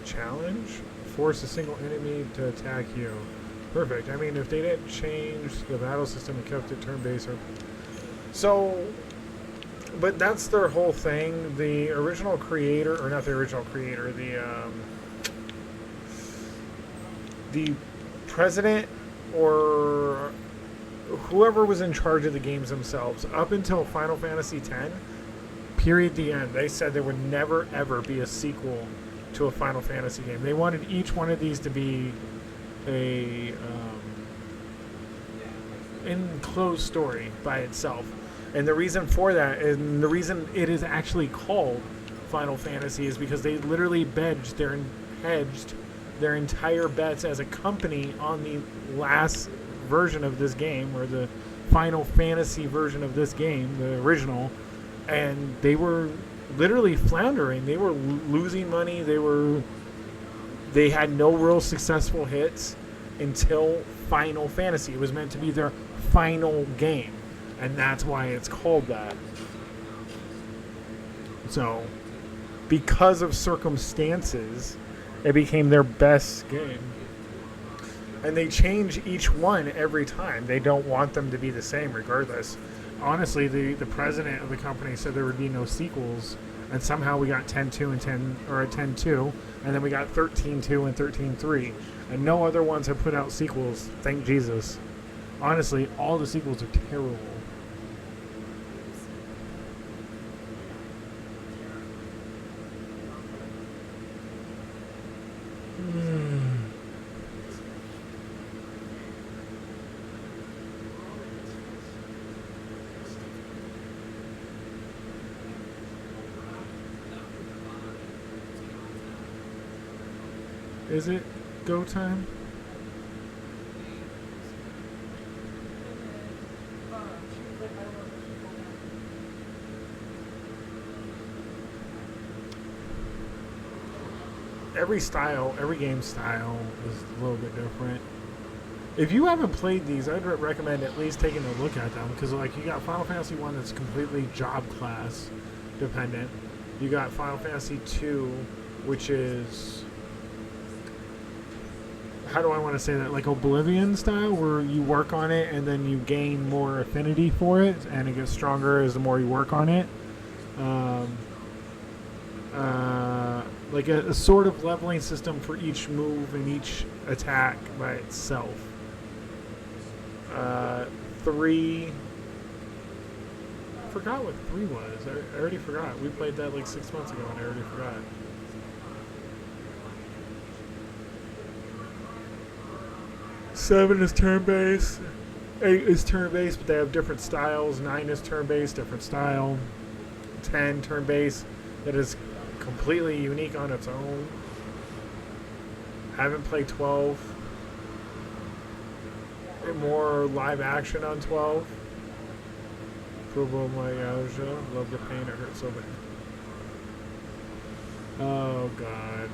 Challenge? Force a single enemy to attack you. Perfect. I mean, if they didn't change the battle system and kept it turn-based, so, but that's their whole thing. The original creator, or not the original creator, the president or whoever was in charge of the games themselves, up until Final Fantasy X, period, the end, they said there would never ever be a sequel to a Final Fantasy game. They wanted each one of these to be a enclosed story by itself. And the reason for that, and the reason it is actually called Final Fantasy, is because they literally hedged their entire bets as a company on the last version of this game, or the Final Fantasy version of this game, the original, and they were literally floundering. They were losing money. They had no real successful hits until Final Fantasy. It was meant to be their final game, and that's why it's called that. So, because of circumstances, it became their best game. And they change each one every time. They don't want them to be the same regardless. Honestly, the president of the company said there would be no sequels, and somehow we got 10.2 and 10.2, and then we got 13.2 and 13.3, and no other ones have put out sequels. Thank Jesus. Honestly, all the sequels are terrible. Is it go time? Every game style is a little bit different. If you haven't played these, I'd recommend at least taking a look at them, because like you got Final Fantasy 1 that's completely job class dependent. You got Final Fantasy 2, which is, how do I want to say that, like Oblivion style, where you work on it and then you gain more affinity for it, and it gets stronger as the more you work on it. Like a sort of leveling system for each move and each attack by itself. 3 forgot what 3 was. I already forgot. We played that like 6 months ago and I already forgot. 7 is turn-based. 8 is turn-based, but they have different styles. 9 is turn-based, different style. 10 turn-based, that is completely unique on its own. Haven't played 12. More live action on 12. Fibromyalgia. Love the pain, it hurts so bad. Oh god.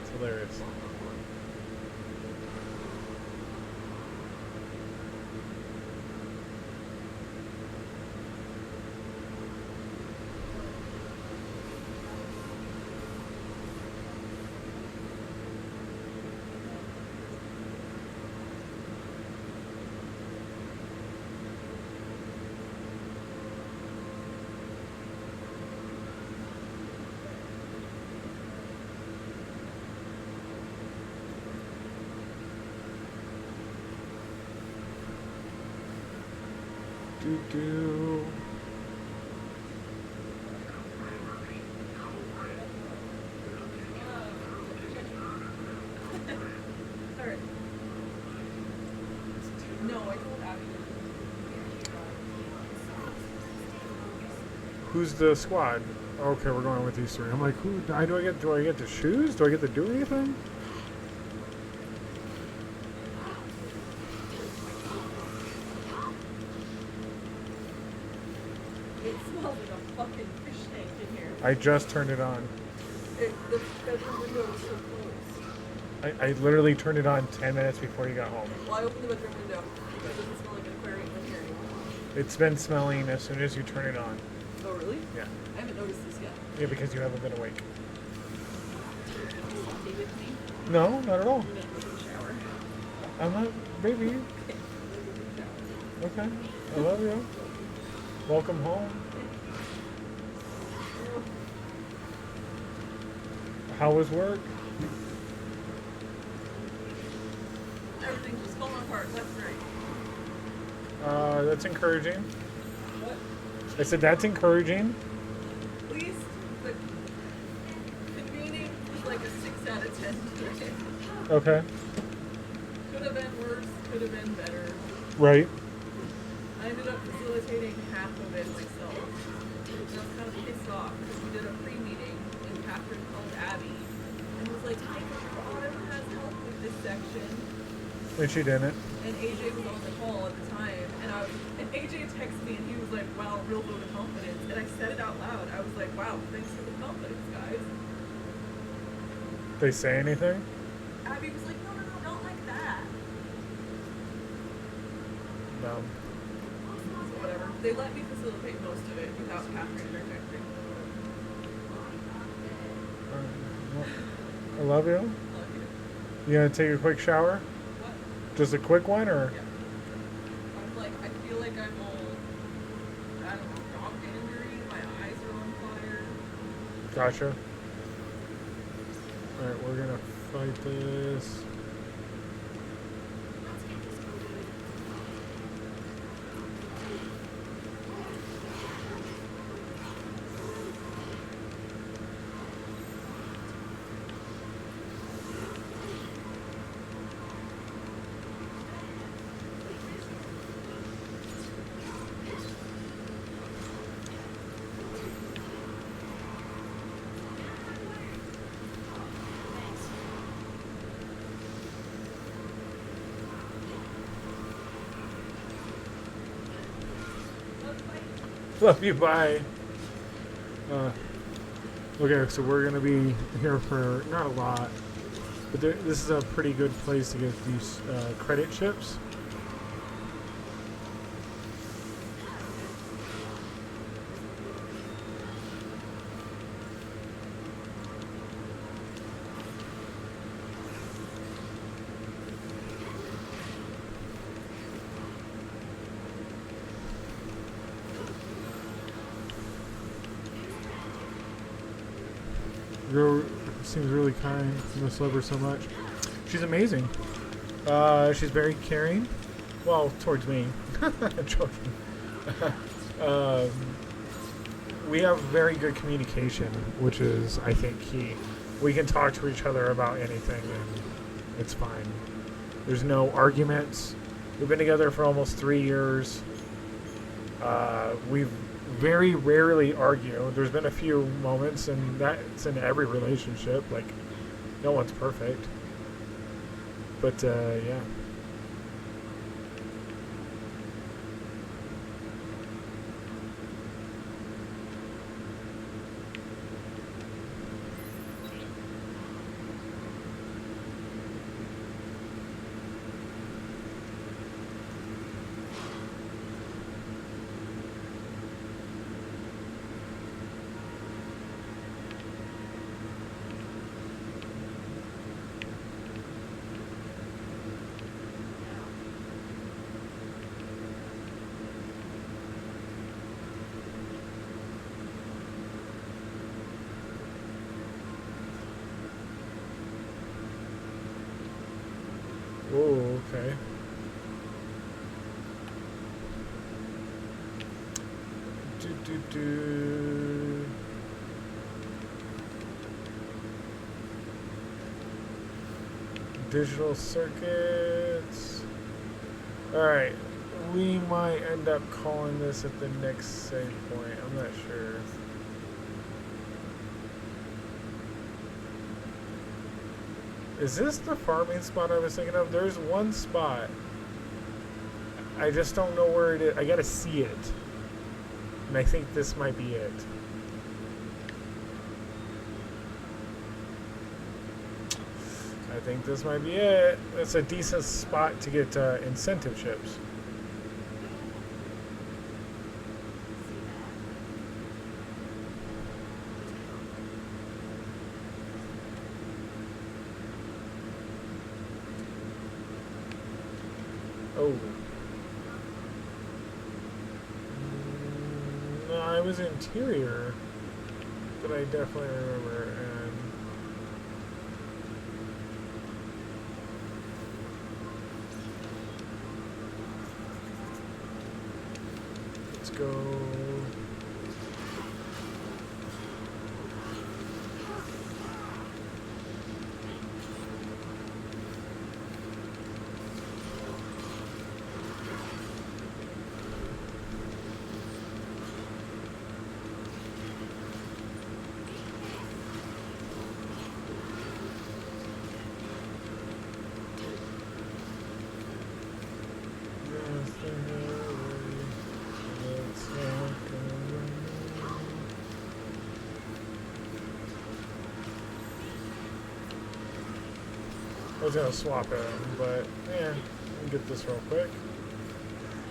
It's hilarious. Do. Alright. No, I told Abby. Who's the squad? Okay, we're going with these 3. I'm like, who? Do I get to choose? Do I get to do anything? It smells like a fucking fish tank in here. I just turned it on. The bedroom window is so closed. I literally turned it on 10 minutes before you got home. Well, I opened the bedroom window because it doesn't smell like an aquarium in here anymore. It's been smelling as soon as you turn it on. Oh, really? Yeah. I haven't noticed this yet. Yeah, because you haven't been awake. Stay with me. No, not at all. I'm gonna go take a shower. I'm not, baby. Okay. I'm gonna go take a shower. Okay. I love you. Welcome home. How was work? Everything's just falling apart left and right. That's encouraging. What? I said that's encouraging. At least the convening was like a 6 out of 10 today. Okay. Could have been worse, could have been better. Right. I ended up facilitating half of it myself. And I was kind of pissed off because we did a pre-meeting and Catherine called Abby and was like, "Hi, Autumn has help with this section." And she didn't. And AJ was on the call at the time, and AJ texted me and he was like, "Wow, real vote of confidence." And I said it out loud. I was like, "Wow, thanks for the confidence, guys." They say anything? Abby was like, "No, not like that." No. So whatever. They let me facilitate most of it without Catherine interjecting. I love you. Love you. You gonna take a quick shower? What? Just a quick one, or? Yeah. I'm like, I feel like I'm all, I don't know, dog injury. My eyes are on fire. Gotcha. Alright, we're gonna fight this. Love you, bye. Okay, so we're gonna be here for not a lot, but this is a pretty good place to get these credit chips. Girl seems really kind. I must love her so much. She's amazing. She's very caring. Well, towards me. Joking. um, we have very good communication, which is, I think, key. We can talk to each other about anything, and it's fine. There's no arguments. We've been together for almost 3 years. We've very rarely argue. There's been a few moments, and that's in every relationship. Like, no one's perfect. But, yeah. Oh, okay. Do. Digital circuits. Alright. We might end up calling this at the next save point. I'm not sure. Is this the farming spot I was thinking of? There's one spot. I just don't know where it is. I gotta see it. And I think this might be it. I think this might be it. It's a decent spot to get incentive chips. Oh. No, I was interior, but I definitely remember. And let's go. I was gonna swap it, but yeah, let me get this real quick.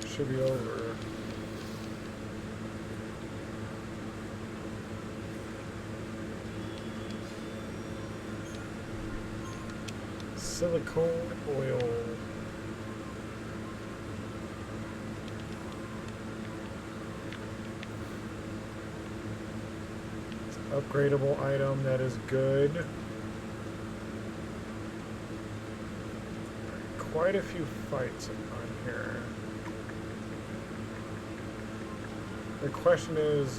Should be over. Silicone oil. It's an upgradable item, that is good. Quite a few fights on here. The question is,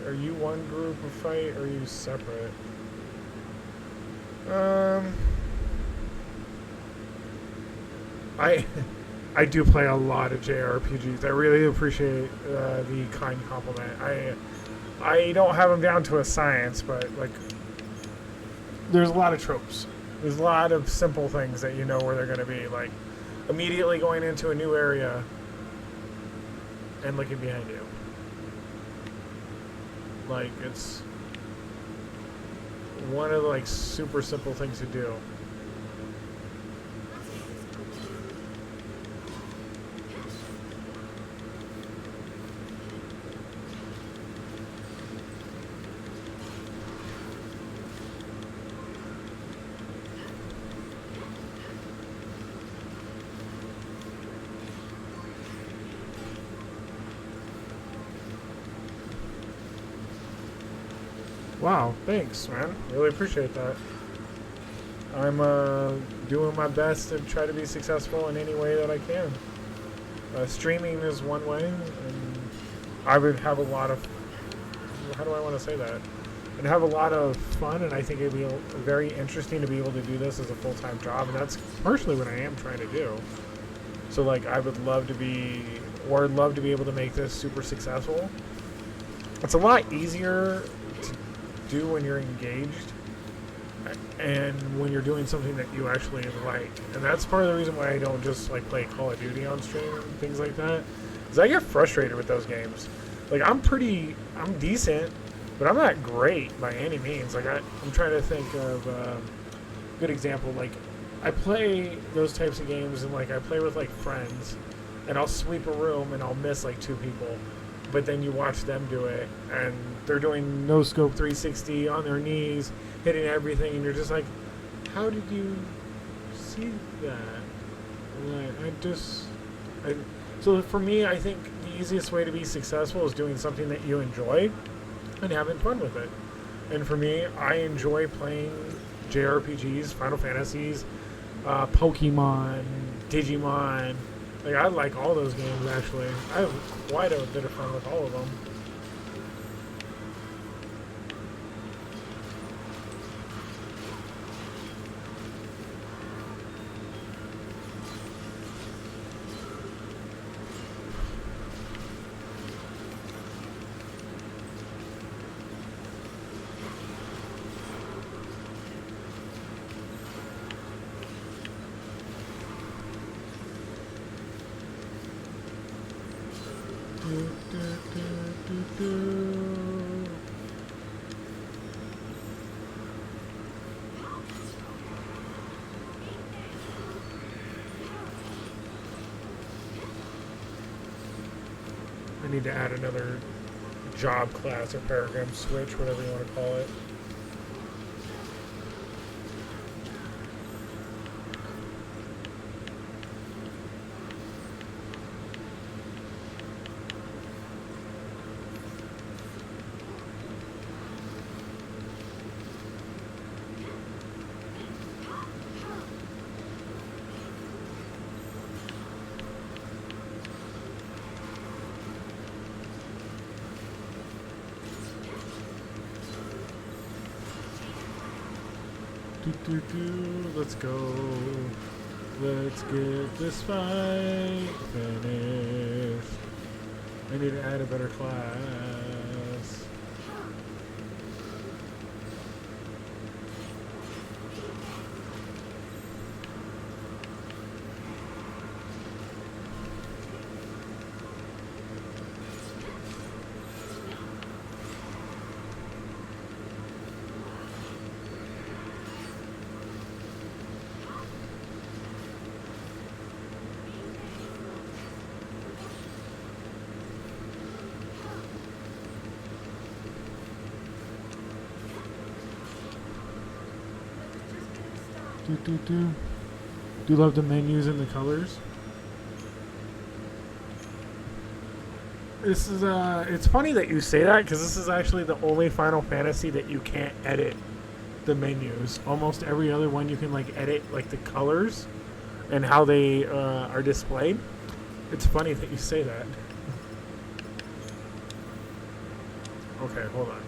are you one group of fight or are you separate? I do play a lot of JRPGs. I really appreciate the kind compliment. I don't have them down to a science, but like, there's a lot of tropes. There's a lot of simple things that you know where they're going to be, like immediately going into a new area and looking behind you. Like, it's one of the like super simple things to do. Wow, thanks, man. Really appreciate that. I'm doing my best to try to be successful in any way that I can. Streaming is one way, and I would have a lot of. How do I want to say that? I'd have a lot of fun, and I think it'd be very interesting to be able to do this as a full-time job, and that's partially what I am trying to do. So, like, I would love to be, or I'd love to be able to make this super successful. It's a lot easier to do when you're engaged and when you're doing something that you actually like. And that's part of the reason why I don't just, like, play Call of Duty on stream and things like that. Because I get frustrated with those games. Like, I'm decent, but I'm not great by any means. Like, I'm trying to think of a good example. Like, I play those types of games, and, like, I play with, like, friends, and I'll sweep a room, and I'll miss, like, 2 people. But then you watch them do it, and they're doing no-scope 360 on their knees, hitting everything, and you're just like, how did you see that? Like, so for me, I think the easiest way to be successful is doing something that you enjoy and having fun with it. And for me, I enjoy playing JRPGs, Final Fantasies, Pokemon, Digimon. Like, I like all those games, actually. I have quite a bit of fun with all of them. I need to add another job class or paradigm switch, whatever you want to call it. Let's go. Let's get this fight finished. I need to add a better class. Do you love the menus and the colors? This is it's funny that you say that, because this is actually the only Final Fantasy that you can't edit the menus. Almost every other one you can, like, edit, like, the colors and how they are displayed. It's funny that you say that. Okay, hold on.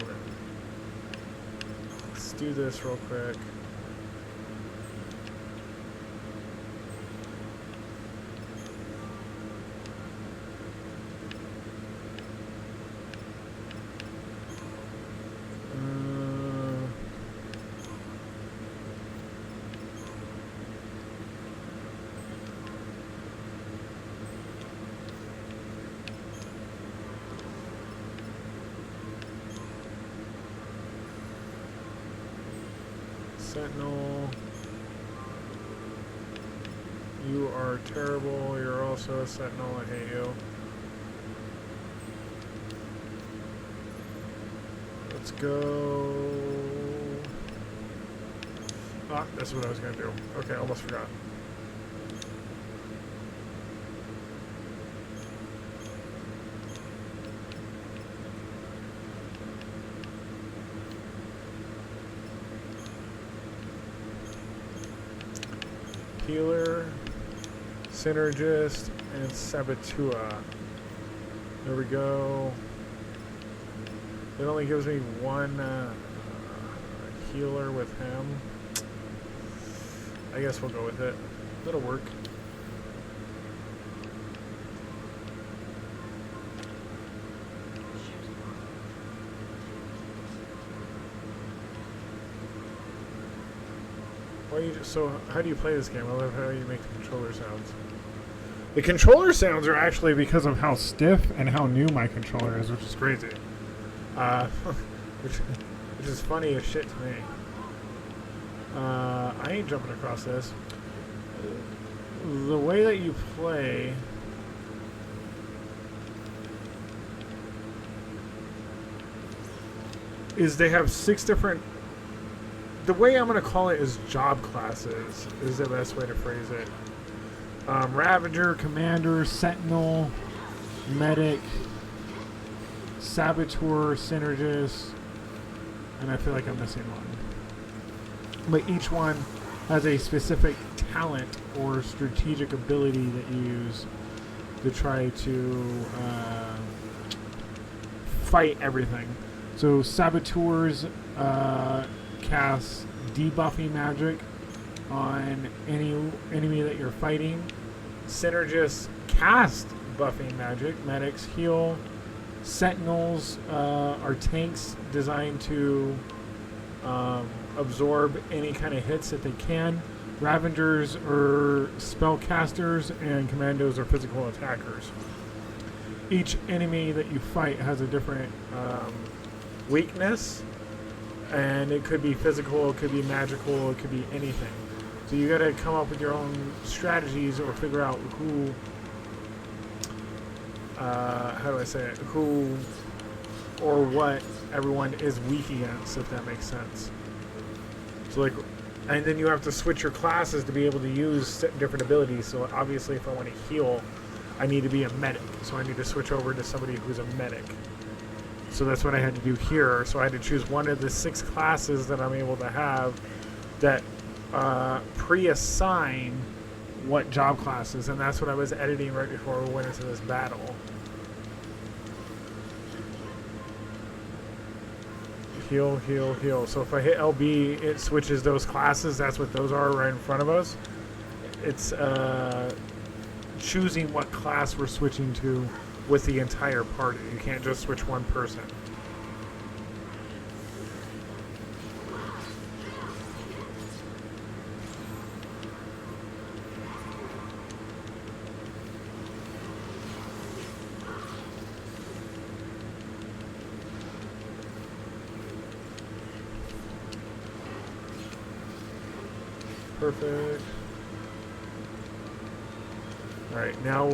Let's do this real quick. Sentinel, you are terrible. You're also a Sentinel. I hate you. Let's go. Ah, that's what I was going to do. Okay, almost forgot. Healer, Synergist, and Saboteur. There we go. It only gives me one healer with him. I guess we'll go with it. That'll work. So how do you play this game? I love how you make the controller sounds. The controller sounds are actually because of how stiff and how new my controller is, which is crazy. Which is funny as shit to me. I ain't jumping across this. The way that you play... is they have 6 different... The way I'm going to call it is job classes, is the best way to phrase it. Ravager, Commander, Sentinel, Medic, Saboteur, Synergist, and I feel like I'm missing one. But each one has a specific talent or strategic ability that you use to try to fight everything. So Saboteurs cast debuffing magic on any enemy that you're fighting. Synergists cast buffing magic. Medics heal. Sentinels are tanks designed to absorb any kind of hits that they can. Ravagers are spellcasters, and commandos are physical attackers. Each enemy that you fight has a different weakness, and it could be physical, it could be magical, it could be anything. So you got to come up with your own strategies or figure out who, how do I say it, who or what everyone is weak against, if that makes sense. So like, and then you have to switch your classes to be able to use different abilities. So obviously if I want to heal, I need to be a medic. So I need to switch over to somebody who's a medic. So that's what I had to do here. So I had to choose one of the 6 classes that I'm able to have that pre-assign what job classes, and that's what I was editing right before we went into this battle. Heal, heal, heal. So if I hit LB, it switches those classes. That's what those are right in front of us. It's choosing what class we're switching to with the entire party. You can't just switch one person. Perfect. Alright, now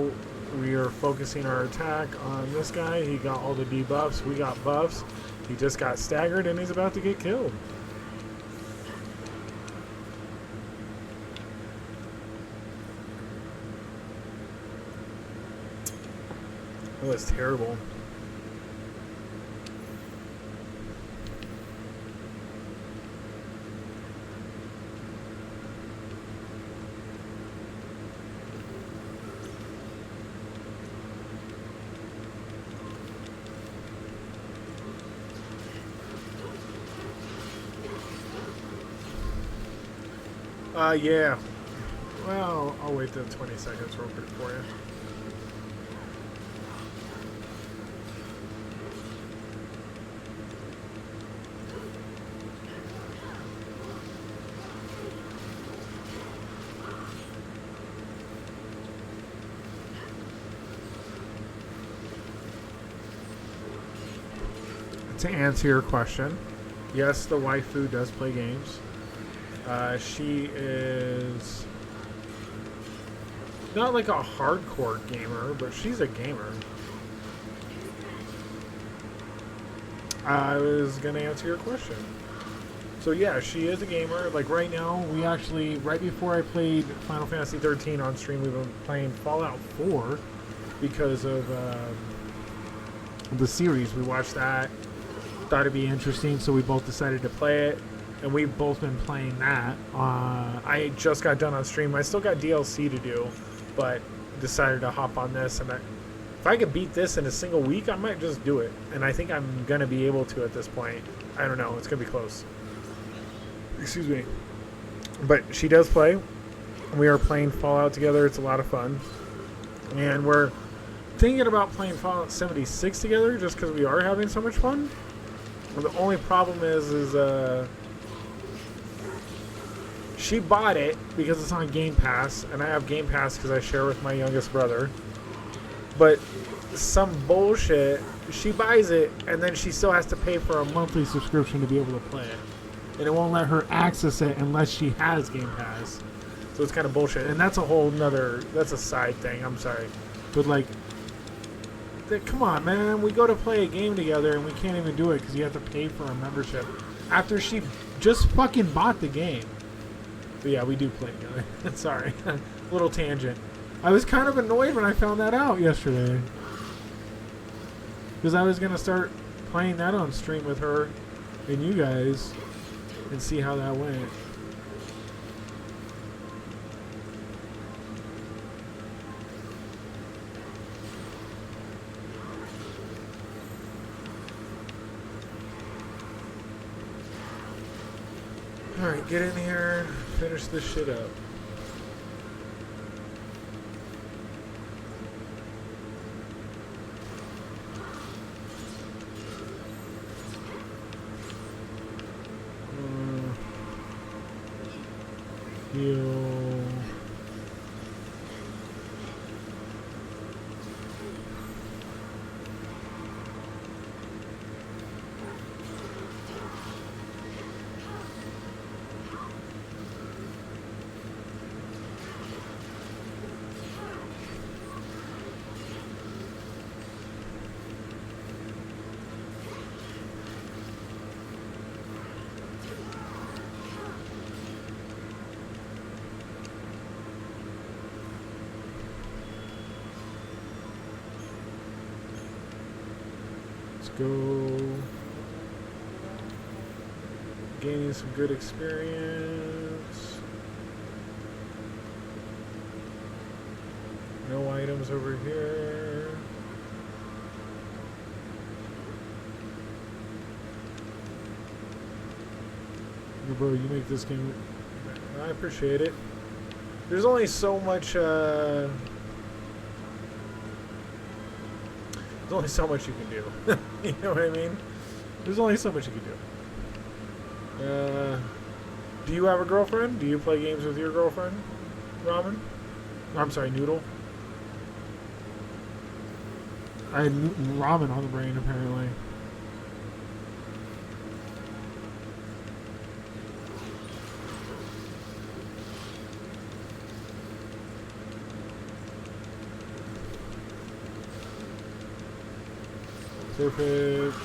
we are focusing our attack on this guy. He got all the debuffs. We got buffs. He just got staggered and he's about to get killed. That was terrible. Yeah. Well, I'll wait the 20 seconds real quick for you. To answer your question, yes, the waifu does play games. She is not like a hardcore gamer, but she's a gamer. I was going to answer your question. So yeah, she is a gamer. Like right now, we actually, right before I played Final Fantasy 13 on stream, we've been playing Fallout 4 because of the series. We watched that, thought it'd be interesting, so we both decided to play it. And we've both been playing that. I just got done on stream. I still got DLC to do. but decided to hop on this. And if I could beat this in a single week, I might just do it. And I think I'm going to be able to at this point. I don't know. It's going to be close. Excuse me. But she does play. We are playing Fallout together. It's a lot of fun. And we're thinking about playing Fallout 76 together just because we are having so much fun. Well, the only problem is she bought it because it's on Game Pass, and I have Game Pass because I share with my youngest brother. But some bullshit, she buys it, and then she still has to pay for a monthly subscription to be able to play it. And it won't let her access it unless she has Game Pass. So it's kind of bullshit. And that's a whole nother, that's a side thing, I'm sorry. But like, come on, man. We go to play a game together and we can't even do it because you have to pay for a membership after she just fucking bought the game. But yeah, we do play together. Sorry. Little tangent. I was kind of annoyed when I found that out yesterday. Because I was going to start playing that on stream with her and you guys and see how that went. Alright, get in here, finish this shit up. Heal. Go. Gaining some good experience. No items over here. Bro, you make this game. I appreciate it. There's only so much. There's only so much you can do. You know what I mean? There's only so much you can do. Do you have a girlfriend? Do you play games with your girlfriend, Ramen? I'm sorry, Noodle. I had ramen on the brain, apparently. Perfect.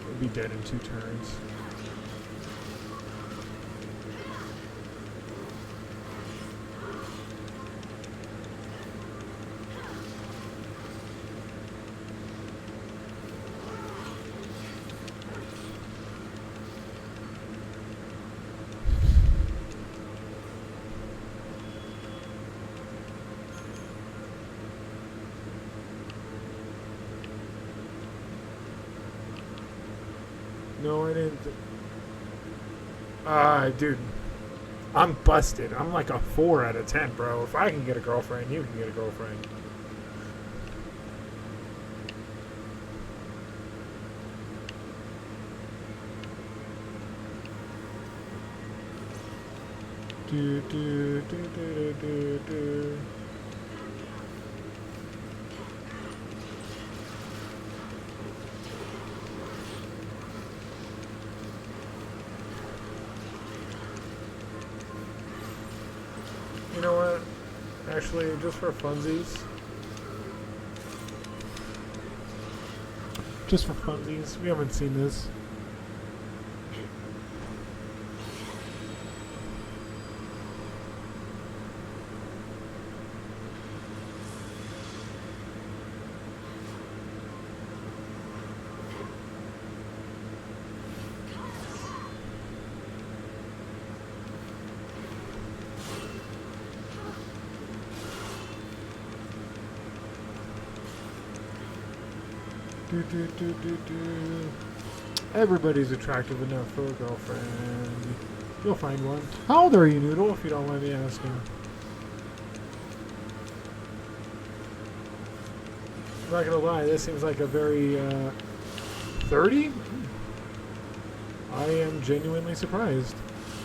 We'll be dead in 2 turns. No, I didn't. Dude, I'm busted. I'm like a 4 out of 10, bro. If I can get a girlfriend, you can get a girlfriend. Do, do, do, do, do, do. You know what? Actually, just for funsies. Just for funsies. We haven't seen this. Do, do, do, do, do. Everybody's attractive enough for a girlfriend. You'll find one. How old are you, Noodle, if you don't mind me asking? I'm not gonna lie, this seems like a very 30? I am genuinely surprised.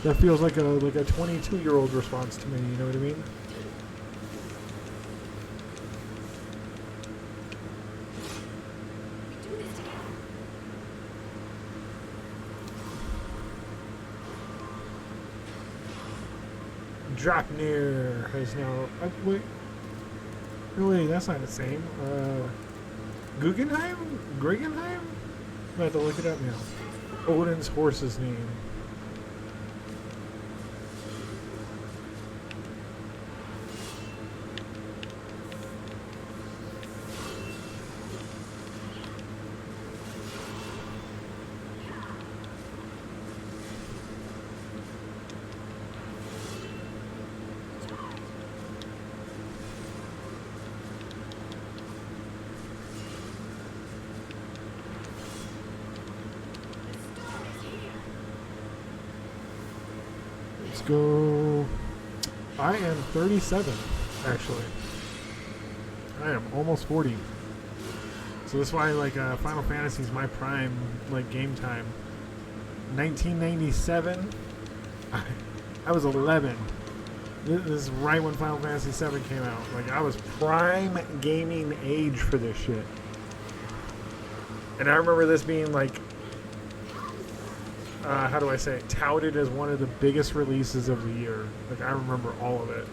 That feels like a 22-year-old response to me, you know what I mean? We do this together. Drapnir has now. Wait. No, wait, that's not the same. Guggenheim? Guggenheim? I'm about to look it up now. Odin's horse's name. Let's go. I am 37, actually. I am almost 40. So that's why, like, Final Fantasy is my prime, like, game time. 1997. I was 11. This is right when Final Fantasy 7 came out. Like, I was prime gaming age for this shit. And I remember this being, like, how do I say it? Touted as one of the biggest releases of the year. Like, I remember all of it.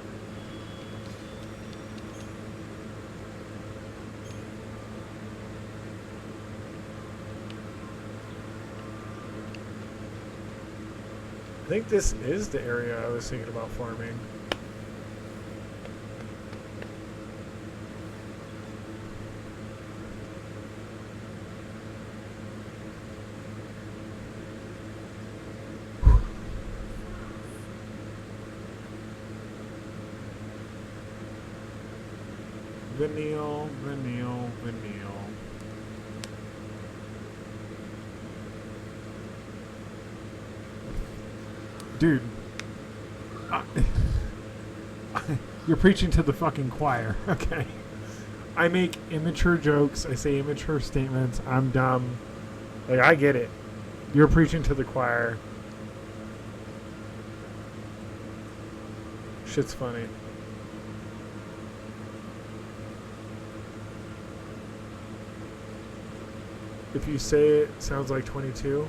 I think this is the area I was thinking about farming. Vanille. Dude. You're preaching to the fucking choir, okay? I make immature jokes. I say immature statements. I'm dumb. Like, I get it. You're preaching to the choir. Shit's funny. If you say it, sounds like 22.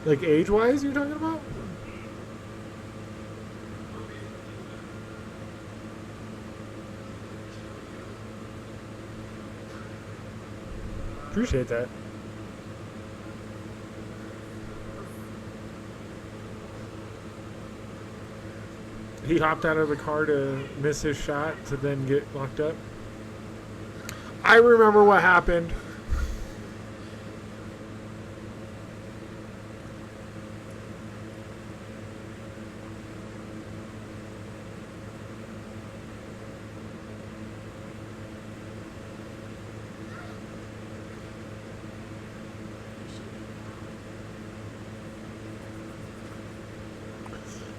Like, age-wise, you're talking about? Appreciate that. He hopped out of the car to miss his shot to then get locked up. I remember what happened.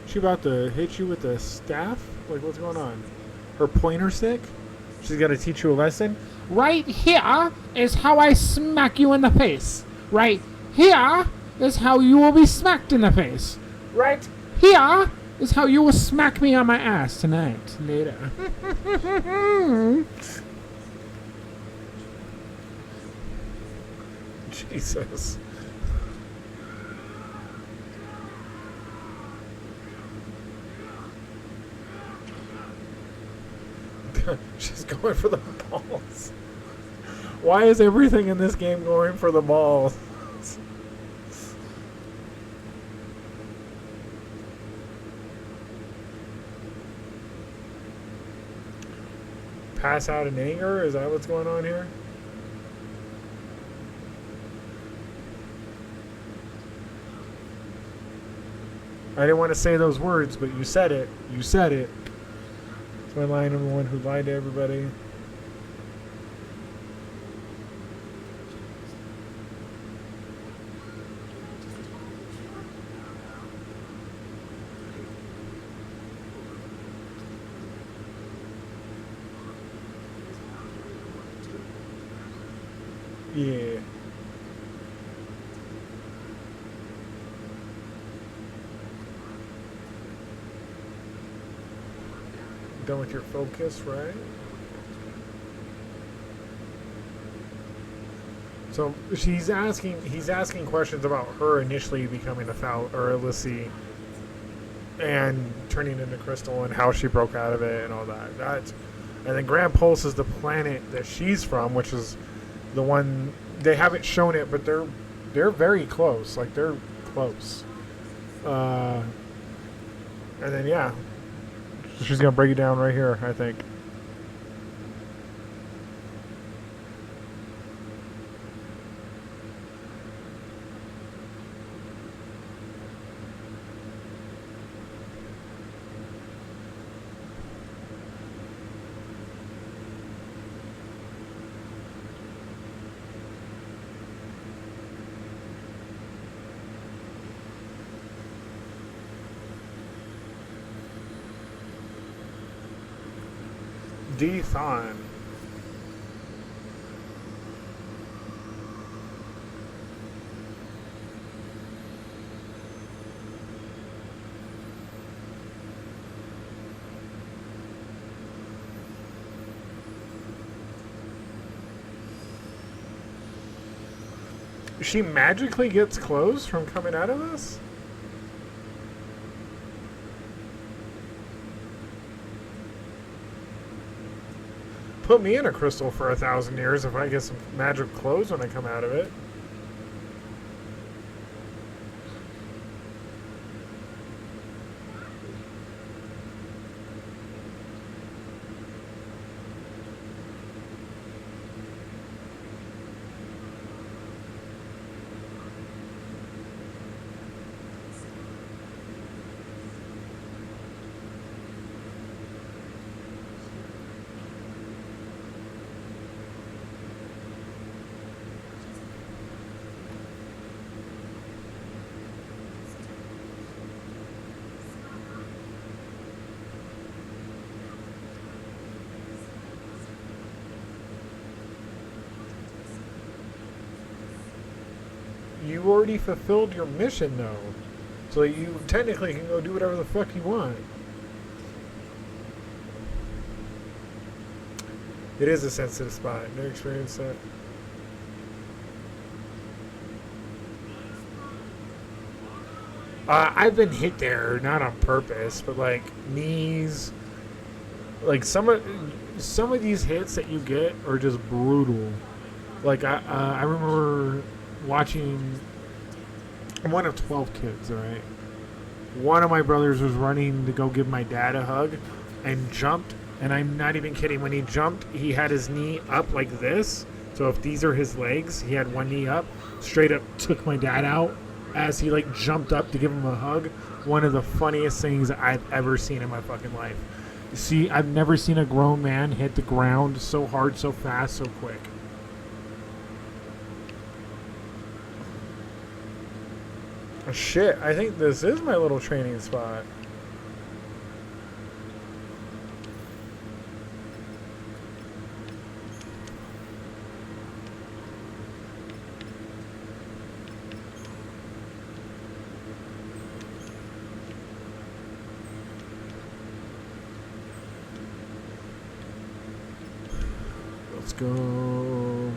She about to hit you with a staff? Like, what's going on? Her pointer stick? She's got to teach you a lesson? Right here is how I smack you in the face. Right here is how you will be smacked in the face. Right here is how you will smack me on my ass tonight. Later. Jesus. She's going for the balls. Why is everything in this game going for the balls? Pass out in anger? Is that what's going on here? I didn't want to say those words, but you said it. You said it. That's my line. I'm the one who lied to everybody. done with your focus, right? So he's asking questions about her initially becoming or Alyssa and turning into Crystal and how she broke out of it and all that. And then Grand Pulse is the planet that she's from, which is the one they haven't shown it, but they're very close. Like they're close. And then yeah, she's gonna break it down right here, I think. D-Thon. She magically gets clothes from coming out of this? Put me in a crystal for 1,000 years if I get some magic clothes when I come out of it. You already fulfilled your mission, though. So you technically can go do whatever the fuck you want. It is a sensitive spot. Never experienced that. I've been hit there, not on purpose, but like knees. Like some of these hits that you get are just brutal. Like I remember watching. I'm one of 12 kids, alright? One of my brothers was running to go give my dad a hug and jumped, and I'm not even kidding. When he jumped, he had his knee up like this. So if these are his legs, he had one knee up, straight up took my dad out as he like jumped up to give him a hug. One of the funniest things I've ever seen in my fucking life. See, I've never seen a grown man hit the ground so hard, so fast, so quick. Shit, I think this is my little training spot. Let's go.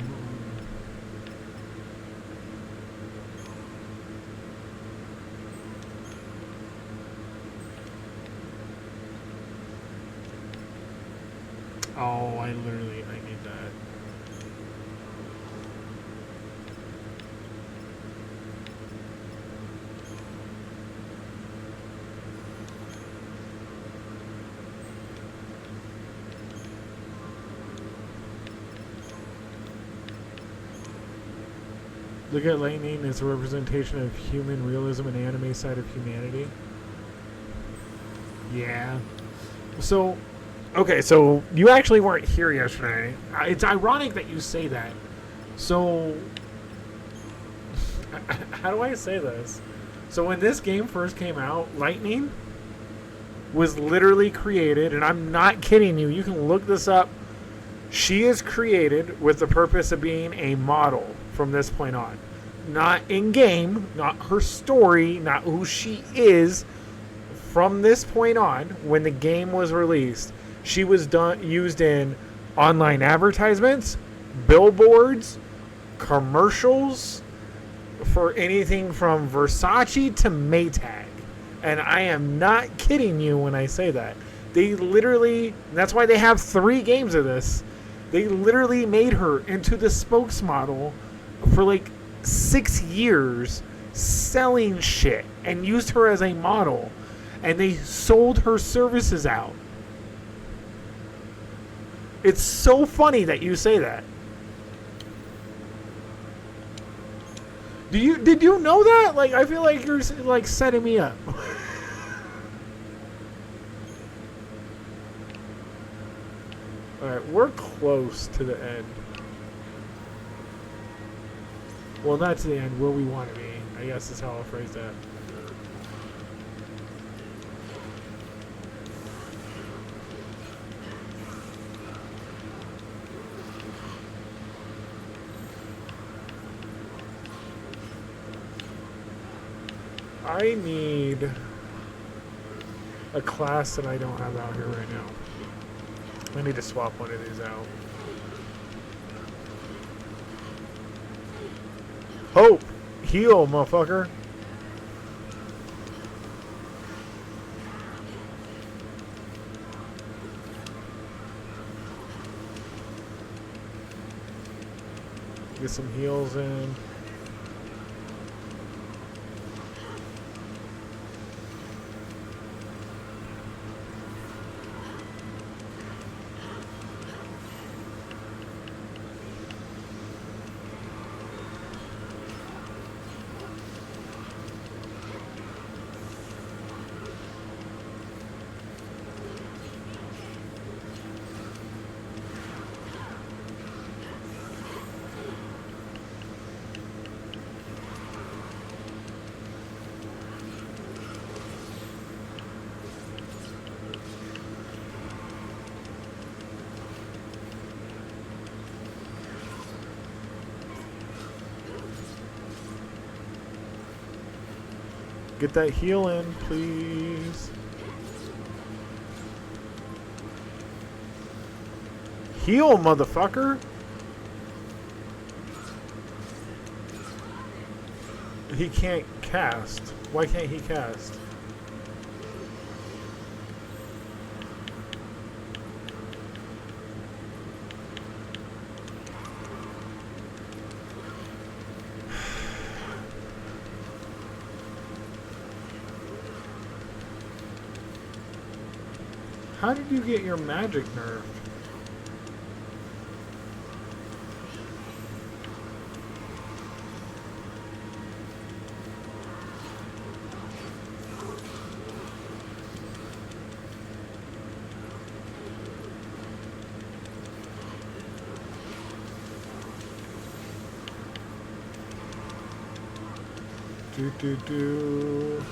Oh, I need that. Look at lightning as a representation of human realism and anime side of humanity. Yeah. So, okay, so you actually weren't here yesterday. It's ironic that you say that. So, how do I say this? So when this game first came out, Lightning was literally created, and I'm not kidding you, you can look this up. She is created with the purpose of being a model from this point on. Not in-game, not her story, not who she is. From this point on, when the game was released, She was used in online advertisements, billboards, commercials, for anything from Versace to Maytag. And I am not kidding you when I say that. They literally, that's why they have 3 games of this. They literally made her into the spokesmodel for like 6 years, selling shit, and used her as a model. And they sold her services out. It's so funny that you say that. Did you know that? Like, I feel like you're like setting me up. Alright, we're close to the end. Well, not to the end, where we want to be, I guess is how I'll phrase that. I need a class that I don't have out here right now. I need to swap one of these out. Hope! Heal, motherfucker! Get some heals in. Get that heal in, please. Heal, motherfucker! He can't cast. Why can't he cast? How did you get your magic nerfed? Do.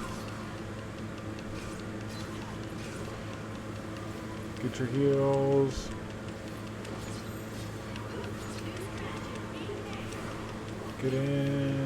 Get your heals. Get in.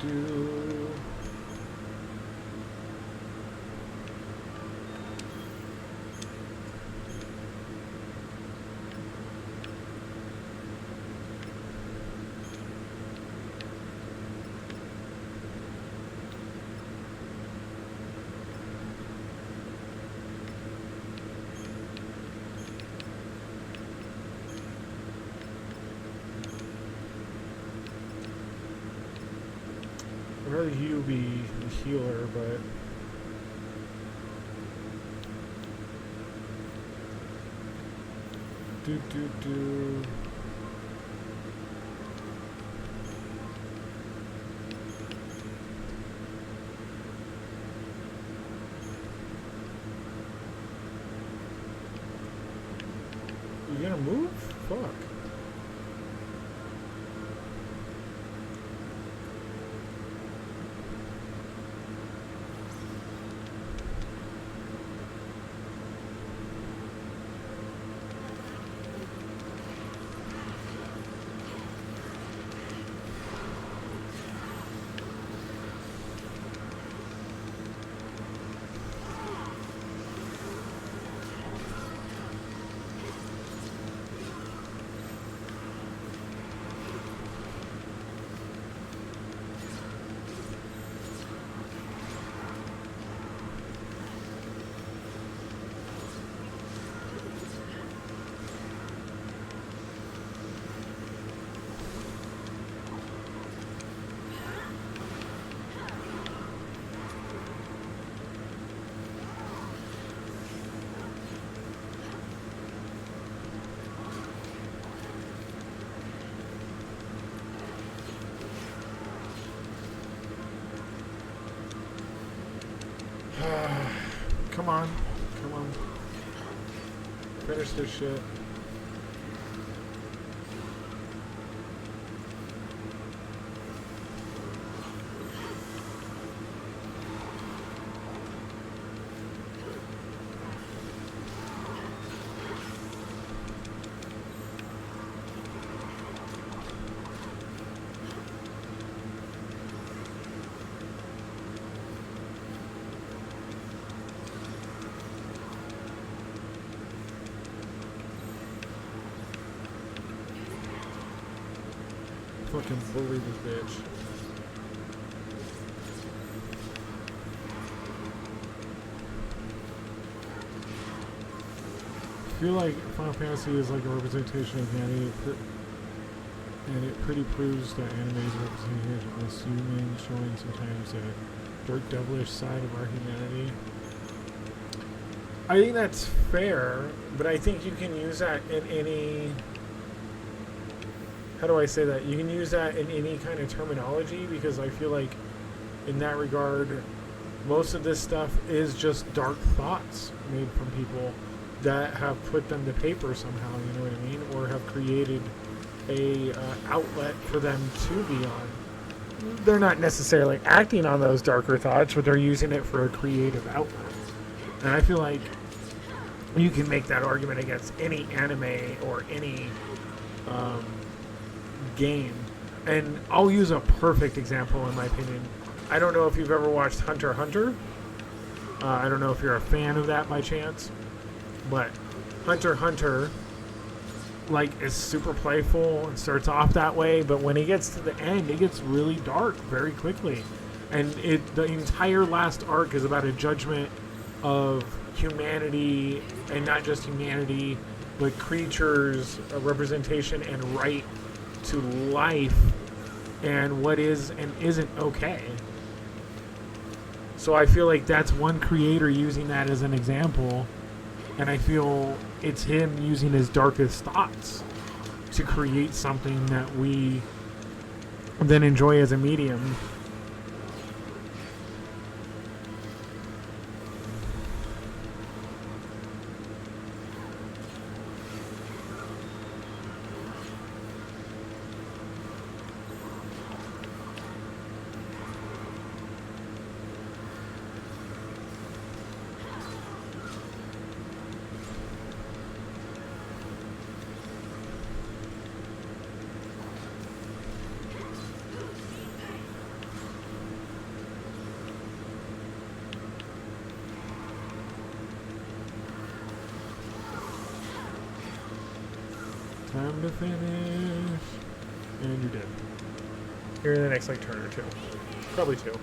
Do. I'd rather you be the healer, but do. You gonna move? Fuck. Come on. Come on. Finish this shit. Fucking bully this bitch. I feel like Final Fantasy is like a representation of humanity, and it pretty proves that anime is a representation of us humans, showing sometimes a dark, devilish side of our humanity. I think that's fair, but I think you can use that in any... How do I say that? You can use that in any kind of terminology, because I feel like in that regard, most of this stuff is just dark thoughts made from people that have put them to paper somehow, you know what I mean? Or have created a outlet for them to be on. They're not necessarily acting on those darker thoughts, but they're using it for a creative outlet. And I feel like you can make that argument against any anime or any game. And I'll use a perfect example in my opinion. I don't know if you've ever watched Hunter x Hunter. I don't know if you're a fan of that by chance. But Hunter x Hunter like is super playful and starts off that way, but when it gets to the end, it gets really dark very quickly. And the entire last arc is about a judgment of humanity, and not just humanity, but creatures, a representation and right to life, and what is and isn't okay. So I feel like that's one creator using that as an example, and I feel it's him using his darkest thoughts to create something that we then enjoy as a medium. Time to finish. And you're dead. Here in the next like turn or two. Probably two.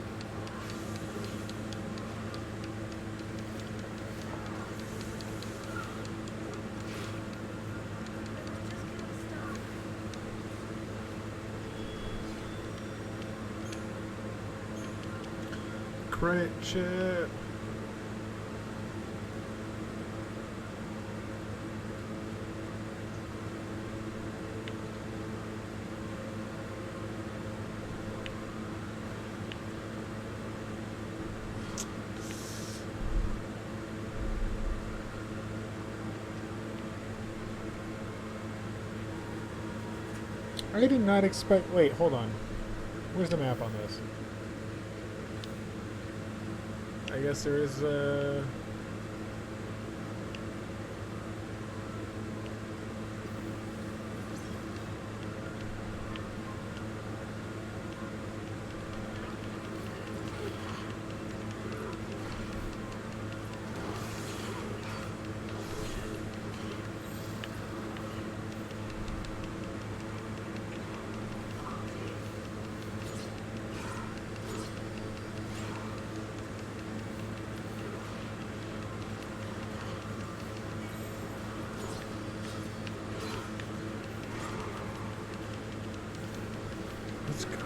Credit chip. I did not expect... Wait, hold on. Where's the map on this? I guess there is a... Let's go.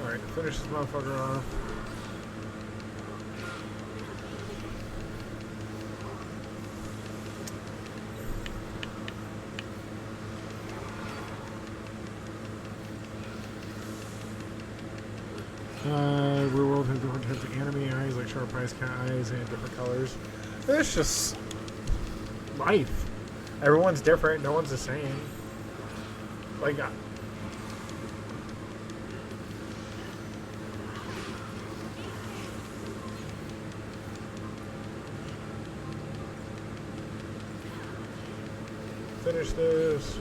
Alright, finish this motherfucker off. size cat eyes and different colors. It's just life. Everyone's different. No one's the same. Like, finish this.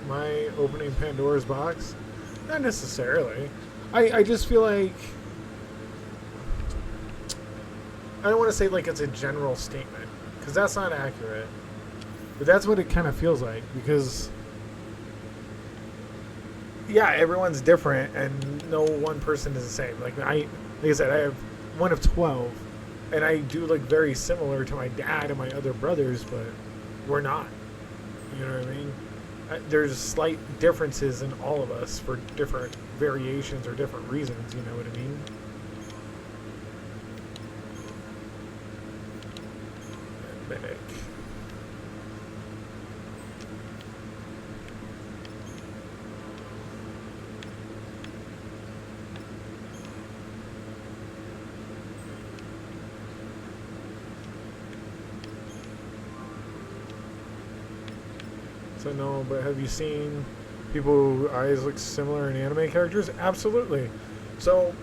My opening Pandora's box? Not necessarily. I just feel like I don't want to say like it's a general statement because that's not accurate. But that's what it kind of feels like because yeah, everyone's different and no one person is the same. Like I said, I have one of 12 and I do look very similar to my dad and my other brothers, but we're not. You know what I mean? There's slight differences in all of us for different variations or different reasons, you know what I mean? Mimic. So no, but have you seen people whose eyes look similar in anime characters? Absolutely. So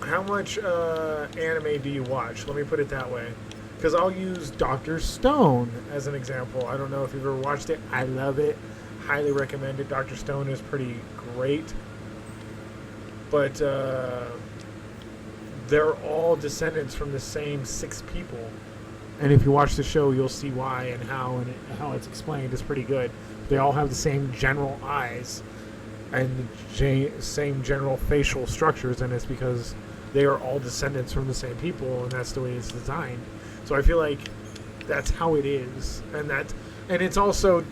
how much anime do you watch? Let me put it that way. Because I'll use Dr. Stone as an example. I don't know if you've ever watched it. I love it. Highly recommend it. Dr. Stone is pretty great. But they're all descendants from the same 6 people. And if you watch the show, you'll see why and how it's explained. It's pretty good. They all have the same general eyes and the same general facial structures, and it's because they are all descendants from the same people, and that's the way it's designed. So I feel like that's how it is, and it's also,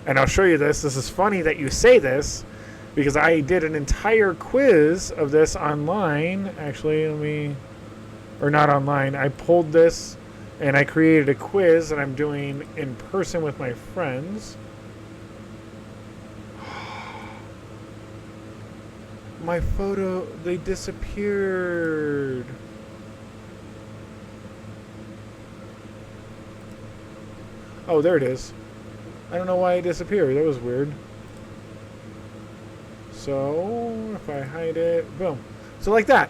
and I'll show you this. This is funny that you say this because I did an entire quiz of this online. Actually, or not online. I pulled this and I created a quiz that I'm doing in person with my friends. My photo, they disappeared. Oh, there it is. I don't know why it disappeared. That was weird. So, if I hide it, boom. So like that.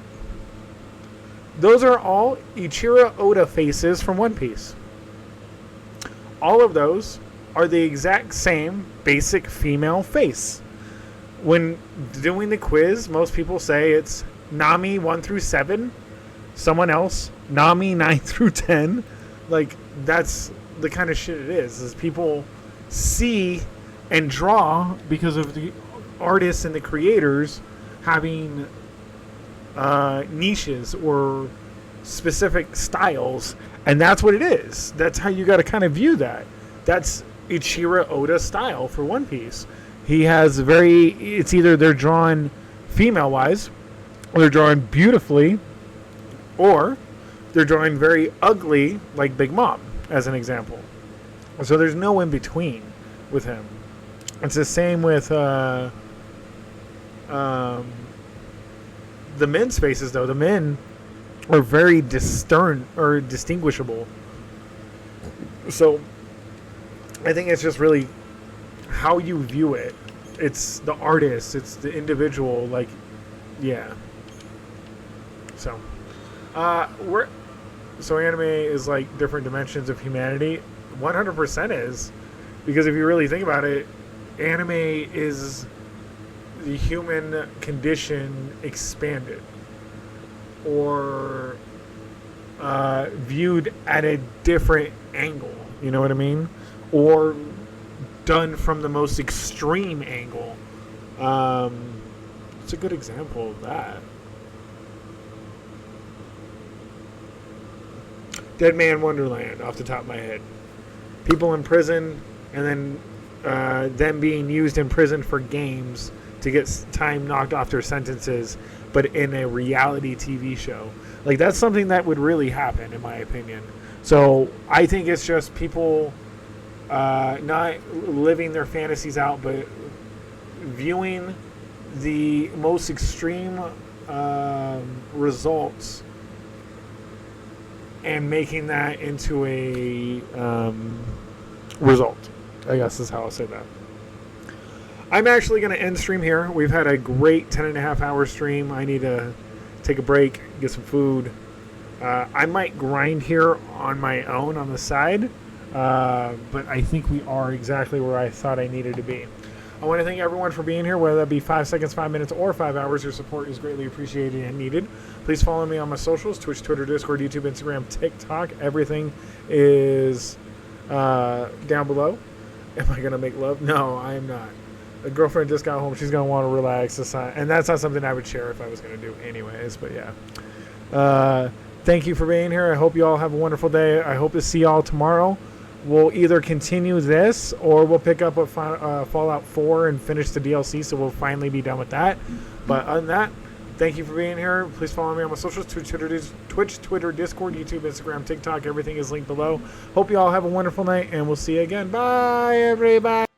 Those are all Ichiro Oda faces from One Piece. All of those are the exact same basic female face. When doing the quiz, most people say it's Nami 1 through 7. Someone else, Nami 9 through 10. Like, that's the kind of shit it is people see and draw because of the artists and the creators having niches or specific styles, and that's what it is. That's how you got to kind of view that. That's Ichiro Oda's style for One Piece. He has it's either they're drawn female wise, or they're drawn beautifully, or they're drawn very ugly, like Big Mom, as an example. So there's no in between with him. It's the same with the men's faces, though. The men are very distinguishable. So I think it's just really how you view it. It's the artist. It's the individual. Like, yeah. So, so anime is like different dimensions of humanity. 100% is, because if you really think about it, anime is the human condition expanded or viewed at a different angle, you know what I mean? Or done from the most extreme angle. It's a good example of that. Dead Man Wonderland, off the top of my head. People in prison, and then them being used in prison for games to get time knocked off their sentences, but in a reality TV show. Like, that's something that would really happen, in my opinion. So I think it's just people not living their fantasies out, but viewing the most extreme results and making that into a result, I guess is how I'll say that. I'm actually going to end stream here. We've had a great 10.5-hour stream. I need to take a break, get some food. I might grind here on my own on the side, but I think we are exactly where I thought I needed to be. I want to thank everyone for being here, whether that be 5 seconds, 5 minutes, or 5 hours. Your support is greatly appreciated and needed. Please follow me on my socials, Twitch, Twitter, Discord, YouTube, Instagram, TikTok. Everything is down below. Am I going to make love? No, I am not. A girlfriend just got home. She's going to want to relax. And that's not something I would share if I was going to do anyways. But yeah. Thank you for being here. I hope you all have a wonderful day. I hope to see y'all tomorrow. We'll either continue this or we'll pick up with Fallout 4 and finish the DLC. So we'll finally be done with that. But other than that, thank you for being here. Please follow me on my socials, Twitch, Twitter, Discord, YouTube, Instagram, TikTok. Everything is linked below. Hope you all have a wonderful night, and we'll see you again. Bye, everybody.